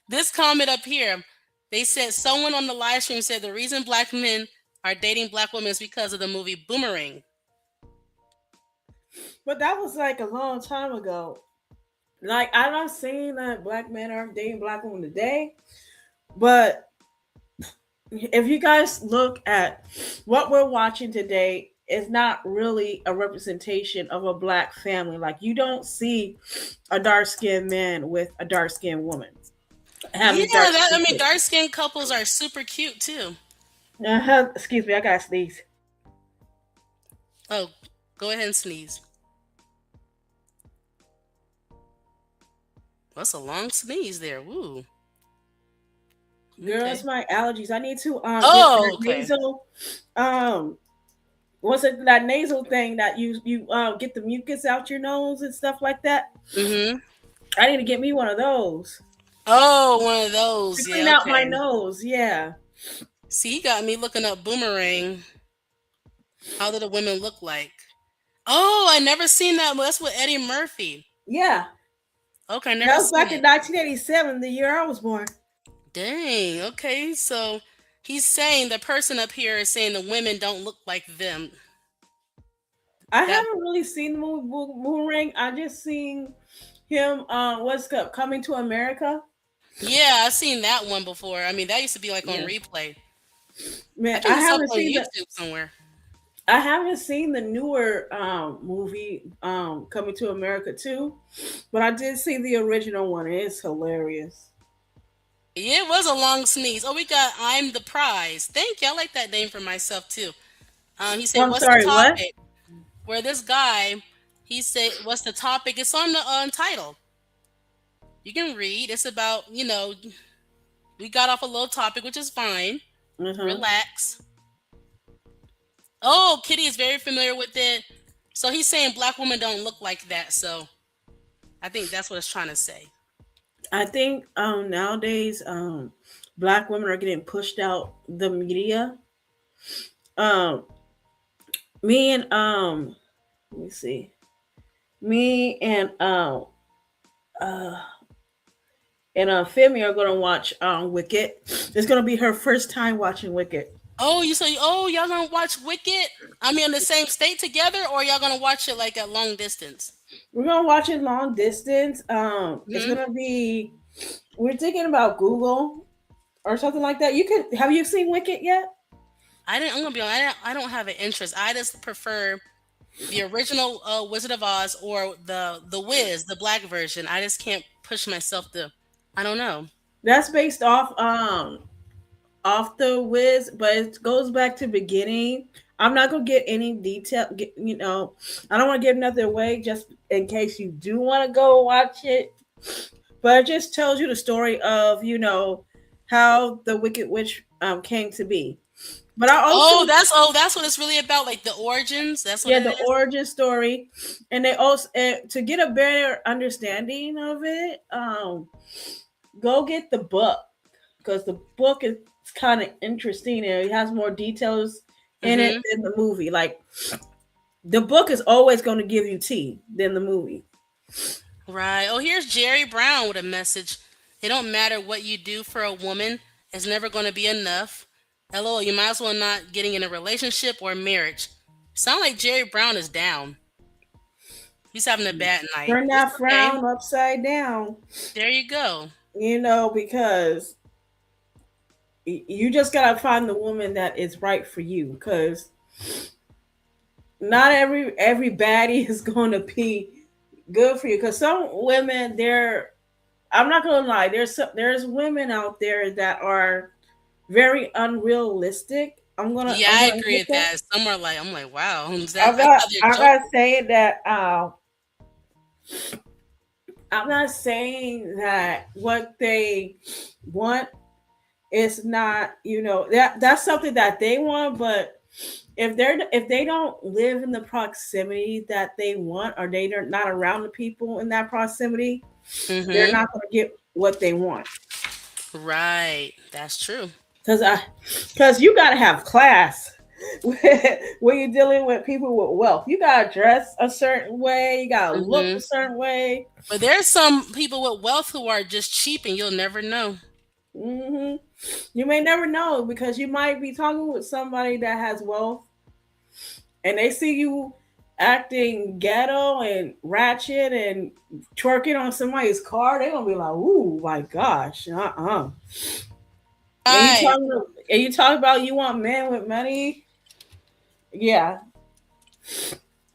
[SPEAKER 1] This comment up here, they said someone on the live stream said the reason black men are dating black women is because of the movie Boomerang.
[SPEAKER 2] But that was like a long time ago. Like, I'm not saying that black men are dating black women today, but if you guys look at what we're watching today, it's not really a representation of a black family. Like, you don't see a dark skinned man with a dark skinned woman
[SPEAKER 1] Yeah,
[SPEAKER 2] having dark
[SPEAKER 1] I
[SPEAKER 2] skinned
[SPEAKER 1] mean,
[SPEAKER 2] kids.
[SPEAKER 1] dark skinned couples are super cute too.
[SPEAKER 2] Excuse me, I gotta sneeze.
[SPEAKER 1] Oh, go ahead and sneeze. That's a long sneeze there. Woo.
[SPEAKER 2] Girl, it's
[SPEAKER 1] Okay.
[SPEAKER 2] my allergies. I need to get
[SPEAKER 1] Oh,
[SPEAKER 2] that
[SPEAKER 1] okay.
[SPEAKER 2] nasal um what's it, that nasal thing that you get the mucus out your nose and stuff like that.
[SPEAKER 1] Mm-hmm.
[SPEAKER 2] I need to get me one of those
[SPEAKER 1] Oh, one of
[SPEAKER 2] to
[SPEAKER 1] those.
[SPEAKER 2] clean
[SPEAKER 1] Yeah,
[SPEAKER 2] out my
[SPEAKER 1] okay.
[SPEAKER 2] nose. Yeah.
[SPEAKER 1] See, you got me looking up Boomerang. How did the women look like? Oh, I never seen that. That's with Eddie Murphy.
[SPEAKER 2] Yeah.
[SPEAKER 1] Okay, I
[SPEAKER 2] That
[SPEAKER 1] never
[SPEAKER 2] was
[SPEAKER 1] seen
[SPEAKER 2] back in
[SPEAKER 1] it.
[SPEAKER 2] 1987, the year I was born.
[SPEAKER 1] Dang. Okay, so he's saying the person up here is saying the women don't look like them.
[SPEAKER 2] I
[SPEAKER 1] That
[SPEAKER 2] haven't really seen the movie Boomerang. I just seen him what's up Coming to America.
[SPEAKER 1] yeah, I've seen that one before. I mean, that used to be like on
[SPEAKER 2] Yeah.
[SPEAKER 1] replay. I
[SPEAKER 2] Man,
[SPEAKER 1] think it's up on YouTube somewhere.
[SPEAKER 2] I haven't seen the newer movie Coming to America too, but I did see the original one. It's hilarious.
[SPEAKER 1] Yeah, it was a long sneeze. Oh, we got I'm the prize. Thank you. I like that name for myself too. He said,
[SPEAKER 2] I'm
[SPEAKER 1] "What's the
[SPEAKER 2] sorry, what?
[SPEAKER 1] topic?" Where this guy, he said, "What's the topic?" It's on the title. You can read. It's about we got off a little topic, which is fine.
[SPEAKER 2] Uh-huh.
[SPEAKER 1] Relax. Oh, Kitty is very familiar with it. So he's saying black women don't look like that. So I think that's what it's trying to say.
[SPEAKER 2] I think nowadays black women are getting pushed out the media. Um me and let me see. Me uh and Femi are gonna watch Wicked. It's gonna be her first time watching Wicked.
[SPEAKER 1] Oh, you say, oh, y'all gonna watch Wicked? I mean, in the same state together, or y'all gonna watch it like at long distance?
[SPEAKER 2] We're gonna watch it long distance. It's
[SPEAKER 1] Hmm.
[SPEAKER 2] gonna be. We're thinking about Google or something like that. You can. Have you seen Wicked yet?
[SPEAKER 1] I didn't. I'm gonna be honest. I don't have an interest. I just prefer the original Wizard of Oz or the Wiz, the black version. I just can't push myself to. I don't know.
[SPEAKER 2] That's based off the Wiz, but it goes back to beginning. I'm not gonna get any detail. I don't want to give nothing away just in case you do want to go watch it. But it just tells you the story of how the Wicked Witch came to be. But I also
[SPEAKER 1] Oh, that's what it's really about. Like the origins. That's what
[SPEAKER 2] yeah,
[SPEAKER 1] it
[SPEAKER 2] the
[SPEAKER 1] is.
[SPEAKER 2] origin story, and they also to get a better understanding of it, go get the book because the book is kind of interesting and it has more details in it
[SPEAKER 1] Hmm.
[SPEAKER 2] than the movie. Like the book is always going to give you tea than the movie.
[SPEAKER 1] Right. Oh, here's Jerry Brown with a message. It don't matter what you do for a woman. It's never going to be enough. LOL, you might as well not getting in a relationship or marriage. Sound like Jerry Brown is down. He's having a bad night.
[SPEAKER 2] Turn
[SPEAKER 1] It's
[SPEAKER 2] that
[SPEAKER 1] okay.
[SPEAKER 2] frown upside down,
[SPEAKER 1] There you go.
[SPEAKER 2] because you just gotta find the woman that is right for you. Because not every baddie is going to be good for you. Because some women, I'm not gonna lie, there's women out there that are very unrealistic.
[SPEAKER 1] Yeah,
[SPEAKER 2] I'm
[SPEAKER 1] I
[SPEAKER 2] gonna
[SPEAKER 1] agree
[SPEAKER 2] hit
[SPEAKER 1] with
[SPEAKER 2] that.
[SPEAKER 1] that. Some are like, I'm like, wow, is that, I thought they're
[SPEAKER 2] I
[SPEAKER 1] joking.
[SPEAKER 2] gotta say that I'm not saying that what they want is not, that's something that they want, but if they don't live in the proximity that they want, or they're not around the people in that proximity, they're
[SPEAKER 1] Mm-hmm.
[SPEAKER 2] not going to get what they want.
[SPEAKER 1] Right. That's true.
[SPEAKER 2] Because you got to have class when you're dealing with people with wealth. You got to dress a certain way, you got to look a
[SPEAKER 1] Mm-hmm.
[SPEAKER 2] certain way.
[SPEAKER 1] But there's some people with wealth who are just cheap and you'll never know.
[SPEAKER 2] hmm You may never know, because you might be talking with somebody that has wealth and they see you acting ghetto and ratchet and twerking on somebody's car. They're gonna be like, "Ooh, my gosh, And you
[SPEAKER 1] Right.
[SPEAKER 2] talking and you talk about you want men with money. Yeah.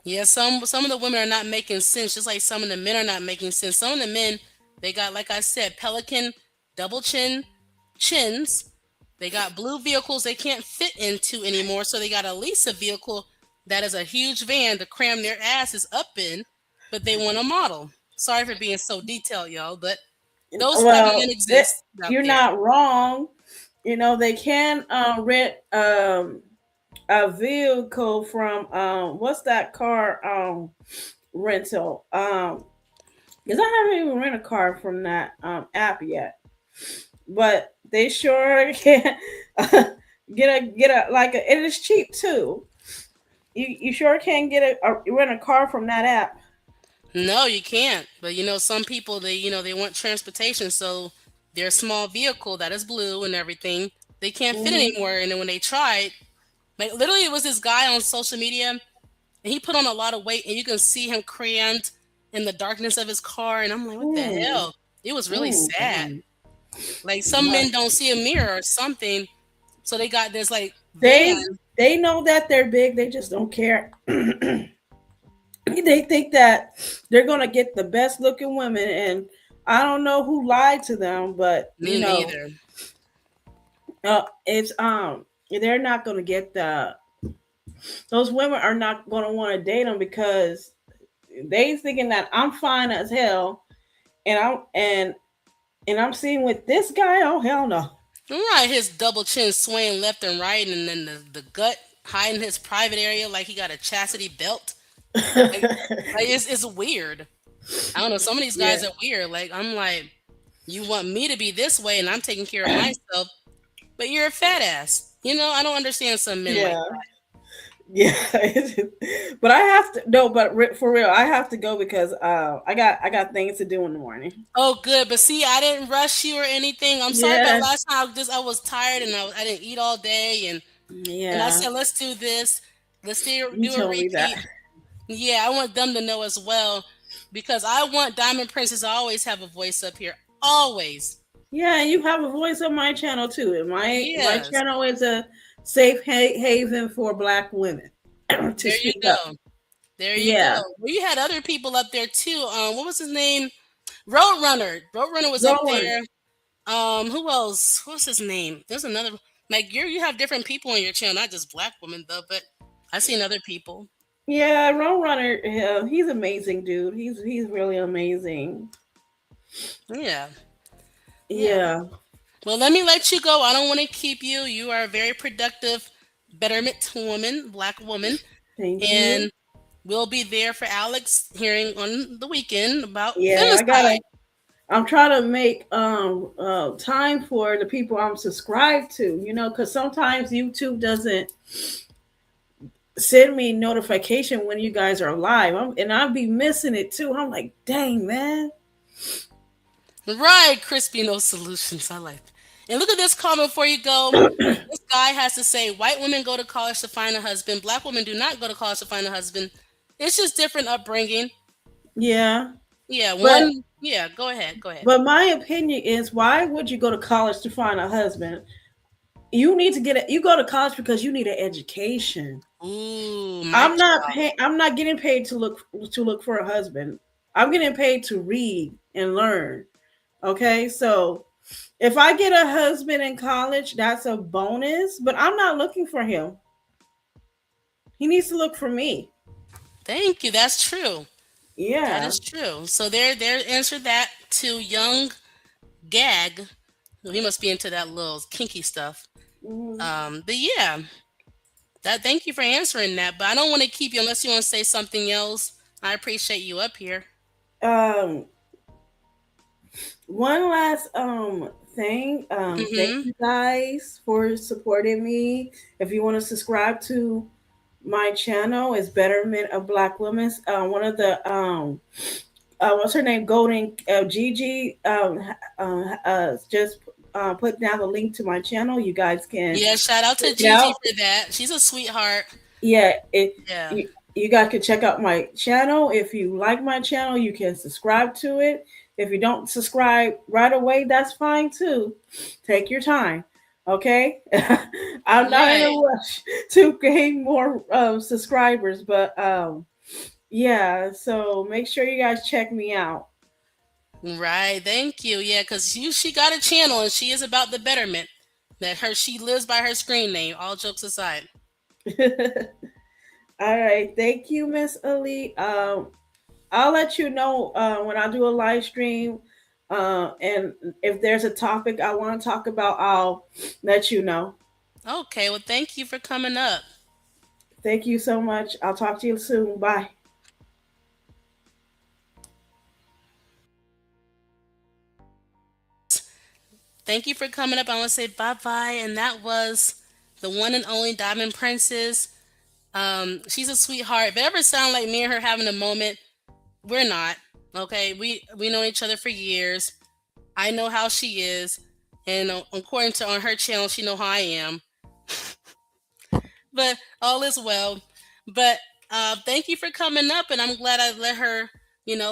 [SPEAKER 1] Yeah, some of the women are not making sense, just like some of the men are not making sense. Some of the men, they got, like I said, pelican double chins. They got blue vehicles they can't fit into anymore, so they got to lease a vehicle that is a huge van to cram their asses up in, but they want a model. Sorry for being so detailed, y'all, but those type of men
[SPEAKER 2] Well,
[SPEAKER 1] exist out
[SPEAKER 2] you're
[SPEAKER 1] there.
[SPEAKER 2] not wrong. They can rent a vehicle from what's that car rental? Because I haven't even rent a car from that app yet, but they sure can get a like a. It is cheap too. You sure can get rent a car from that app.
[SPEAKER 1] No, you can't. But some people they want transportation, so their small vehicle that is blue and everything, they can't fit
[SPEAKER 2] hmm
[SPEAKER 1] anymore. And then when they tried, like literally, it was this guy on social media, and he put on a lot of weight, and you can see him crammed in the darkness of his car. And I'm like, what the
[SPEAKER 2] Mm,
[SPEAKER 1] hell? It was really sad.
[SPEAKER 2] mm,
[SPEAKER 1] Like some
[SPEAKER 2] mm.
[SPEAKER 1] men don't see a mirror or something, so they got this like van.
[SPEAKER 2] They know that they're big. They just don't care. They think that they're gonna get the best looking women, and I don't know who lied to them, but
[SPEAKER 1] Me neither.
[SPEAKER 2] it's they're not gonna get those women are not gonna want to date them because they thinking that I'm fine as hell, and I'm seeing with this guy. Oh hell no.
[SPEAKER 1] Right, his double chin swaying left and right, and then the gut hiding his private area like he got a chastity belt. Like, like it's weird. I don't know. Some of these
[SPEAKER 2] Yeah,
[SPEAKER 1] guys are weird. Like I'm like, you want me to be this way, and I'm taking care of myself, but you're a fat ass. I don't understand some men like
[SPEAKER 2] yeah. Yeah, but I have to no, but for real, I have to go because I got things to do in the morning.
[SPEAKER 1] Oh, good. But see, I didn't rush you or anything. I'm sorry about
[SPEAKER 2] Yeah,
[SPEAKER 1] last time. I was tired and I didn't eat all day, and And I
[SPEAKER 2] Yeah,
[SPEAKER 1] said, let's do this. Let's
[SPEAKER 2] you
[SPEAKER 1] do a
[SPEAKER 2] told me
[SPEAKER 1] repeat.
[SPEAKER 2] that.
[SPEAKER 1] Yeah, I want them to know as well because I want Diamond Princess to always have a voice up here. Always.
[SPEAKER 2] Yeah, you have a voice on my channel too. And my
[SPEAKER 1] Yes.
[SPEAKER 2] channel is a safe haven for Black women to
[SPEAKER 1] There you
[SPEAKER 2] speak up.
[SPEAKER 1] go. There you go.
[SPEAKER 2] Yeah,
[SPEAKER 1] Well, you had other people up there too. What was his name? Roadrunner. Roadrunner was up
[SPEAKER 2] Rowan.
[SPEAKER 1] there. Who else? What's his name? There's another. Like you have different people on your channel, not just black women though. But I've seen other people.
[SPEAKER 2] Yeah, Roadrunner. Yeah, he's amazing, dude. He's really amazing.
[SPEAKER 1] Yeah, yeah.
[SPEAKER 2] Yeah,
[SPEAKER 1] Well, let me let you go. I don't want to keep you. You are a very productive betterment woman, black woman,
[SPEAKER 2] thank you.
[SPEAKER 1] and we'll be there for Alex hearing on the weekend about
[SPEAKER 2] Yeah, I gotta.
[SPEAKER 1] femicide.
[SPEAKER 2] I'm trying to make time for the people I'm subscribed to. Because sometimes YouTube doesn't send me notification when you guys are live, and I'll be missing it too. I'm like, dang man.
[SPEAKER 1] Right, crispy no solutions. I like. That. And look at this comment before you go. This guy has to say, white women go to college to find a husband. Black women do not go to college to find a husband. It's just different upbringing.
[SPEAKER 2] Yeah,
[SPEAKER 1] Yeah,
[SPEAKER 2] but
[SPEAKER 1] one. Yeah, go ahead. Go ahead.
[SPEAKER 2] but my opinion is, why would you go to college to find a husband? You need to get it. You go to college because you need an education.
[SPEAKER 1] Ooh, mic drop.
[SPEAKER 2] I'm not getting paid to look for a husband. I'm getting paid to read and learn. Okay, so if I get a husband in college, that's a bonus. But I'm not looking for him. He needs to look for me.
[SPEAKER 1] Thank you. That's true. That
[SPEAKER 2] Yeah.
[SPEAKER 1] is true. So there answered that to young Gag. Well, he must be into that little kinky stuff.
[SPEAKER 2] Mhm.
[SPEAKER 1] But yeah, that thank you for answering that. But I don't want to keep you unless you want to say something else. I appreciate you up here.
[SPEAKER 2] Um, One last thing. Thank
[SPEAKER 1] Mm-hmm.
[SPEAKER 2] you guys for supporting me. If you want to subscribe to my channel, it's Betterment of Black Women. One of the what's her name? Golden Gigi. Just put down the link to my channel. You guys can
[SPEAKER 1] Yeah, shout out
[SPEAKER 2] check
[SPEAKER 1] to
[SPEAKER 2] it
[SPEAKER 1] Gigi
[SPEAKER 2] out.
[SPEAKER 1] for that. She's a sweetheart.
[SPEAKER 2] Yeah,
[SPEAKER 1] Yeah.
[SPEAKER 2] you guys can check out my channel. If you like my channel, you can subscribe to it. If you don't subscribe right away, that's fine too. Take your time. Okay. I'm not in a
[SPEAKER 1] Right.
[SPEAKER 2] rush to gain more subscribers, but yeah, so make sure you guys check me out.
[SPEAKER 1] Right. Thank you. Yeah, because she got a channel and she is about the betterment. That her she lives by her screen name, all jokes aside.
[SPEAKER 2] All right, thank you, Miss Ali. I'll let you know when I do a live stream. And if there's a topic I want to talk about, I'll let you know.
[SPEAKER 1] Okay, well thank you for coming up.
[SPEAKER 2] Thank you so much. I'll talk to you soon. Bye.
[SPEAKER 1] Thank you for coming up. I want to say bye bye. And that was the one and only Diamond Princess. She's a sweetheart. If it ever sound like me and her having a moment, we're not. Okay, we know each other for years. I know how she is, and according to on her channel, she know how I am. But all is well. But thank you for coming up, and I'm glad I let her,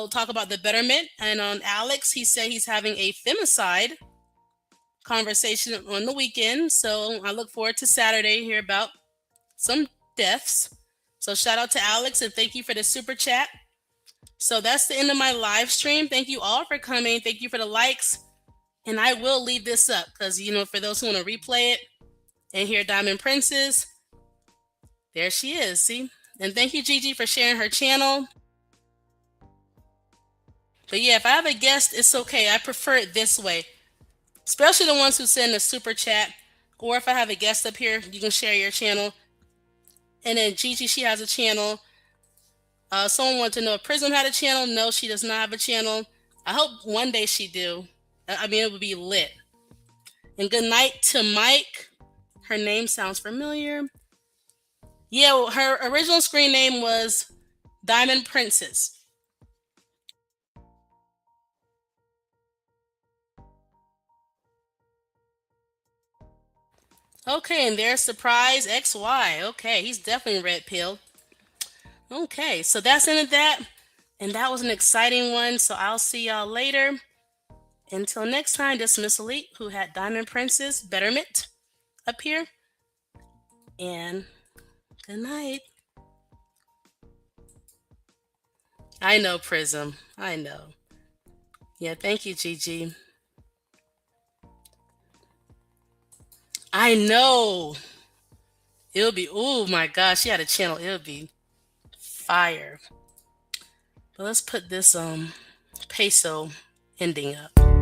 [SPEAKER 1] talk about the betterment. And on Alex, he said he's having a femicide conversation on the weekend. So I look forward to Saturday, hear about some deaths. So shout out to Alex and thank you for the super chat. So that's the end of my live stream. Thank you all for coming. Thank you for the likes. And I will leave this up because, for those who want to replay it and hear Diamond Princess, there she is. See? And thank you, Gigi, for sharing her channel. But yeah, if I have a guest, it's okay. I prefer it this way, especially the ones who send a super chat. Or if I have a guest up here, you can share your channel. And then Gigi, she has a channel. Someone wanted to know if Prism had a channel. No, she does not have a channel. I hope one day she do. I mean, it would be lit. And good night to Mike. Her name sounds familiar. Yeah, well, her original screen name was Diamond Princess. Okay, and there's Surprise XY. Okay, he's definitely red pill. Okay, so that's into that. And that was an exciting one. So I'll see y'all later. Until next time, this is Miss Elite who had Diamond Princess Betterment up here. And good night. I know, Prism. I know. Yeah, thank you, Gigi. I know. It'll be, oh my gosh, she had a channel. It'll be fire. But let's put this peso ending up.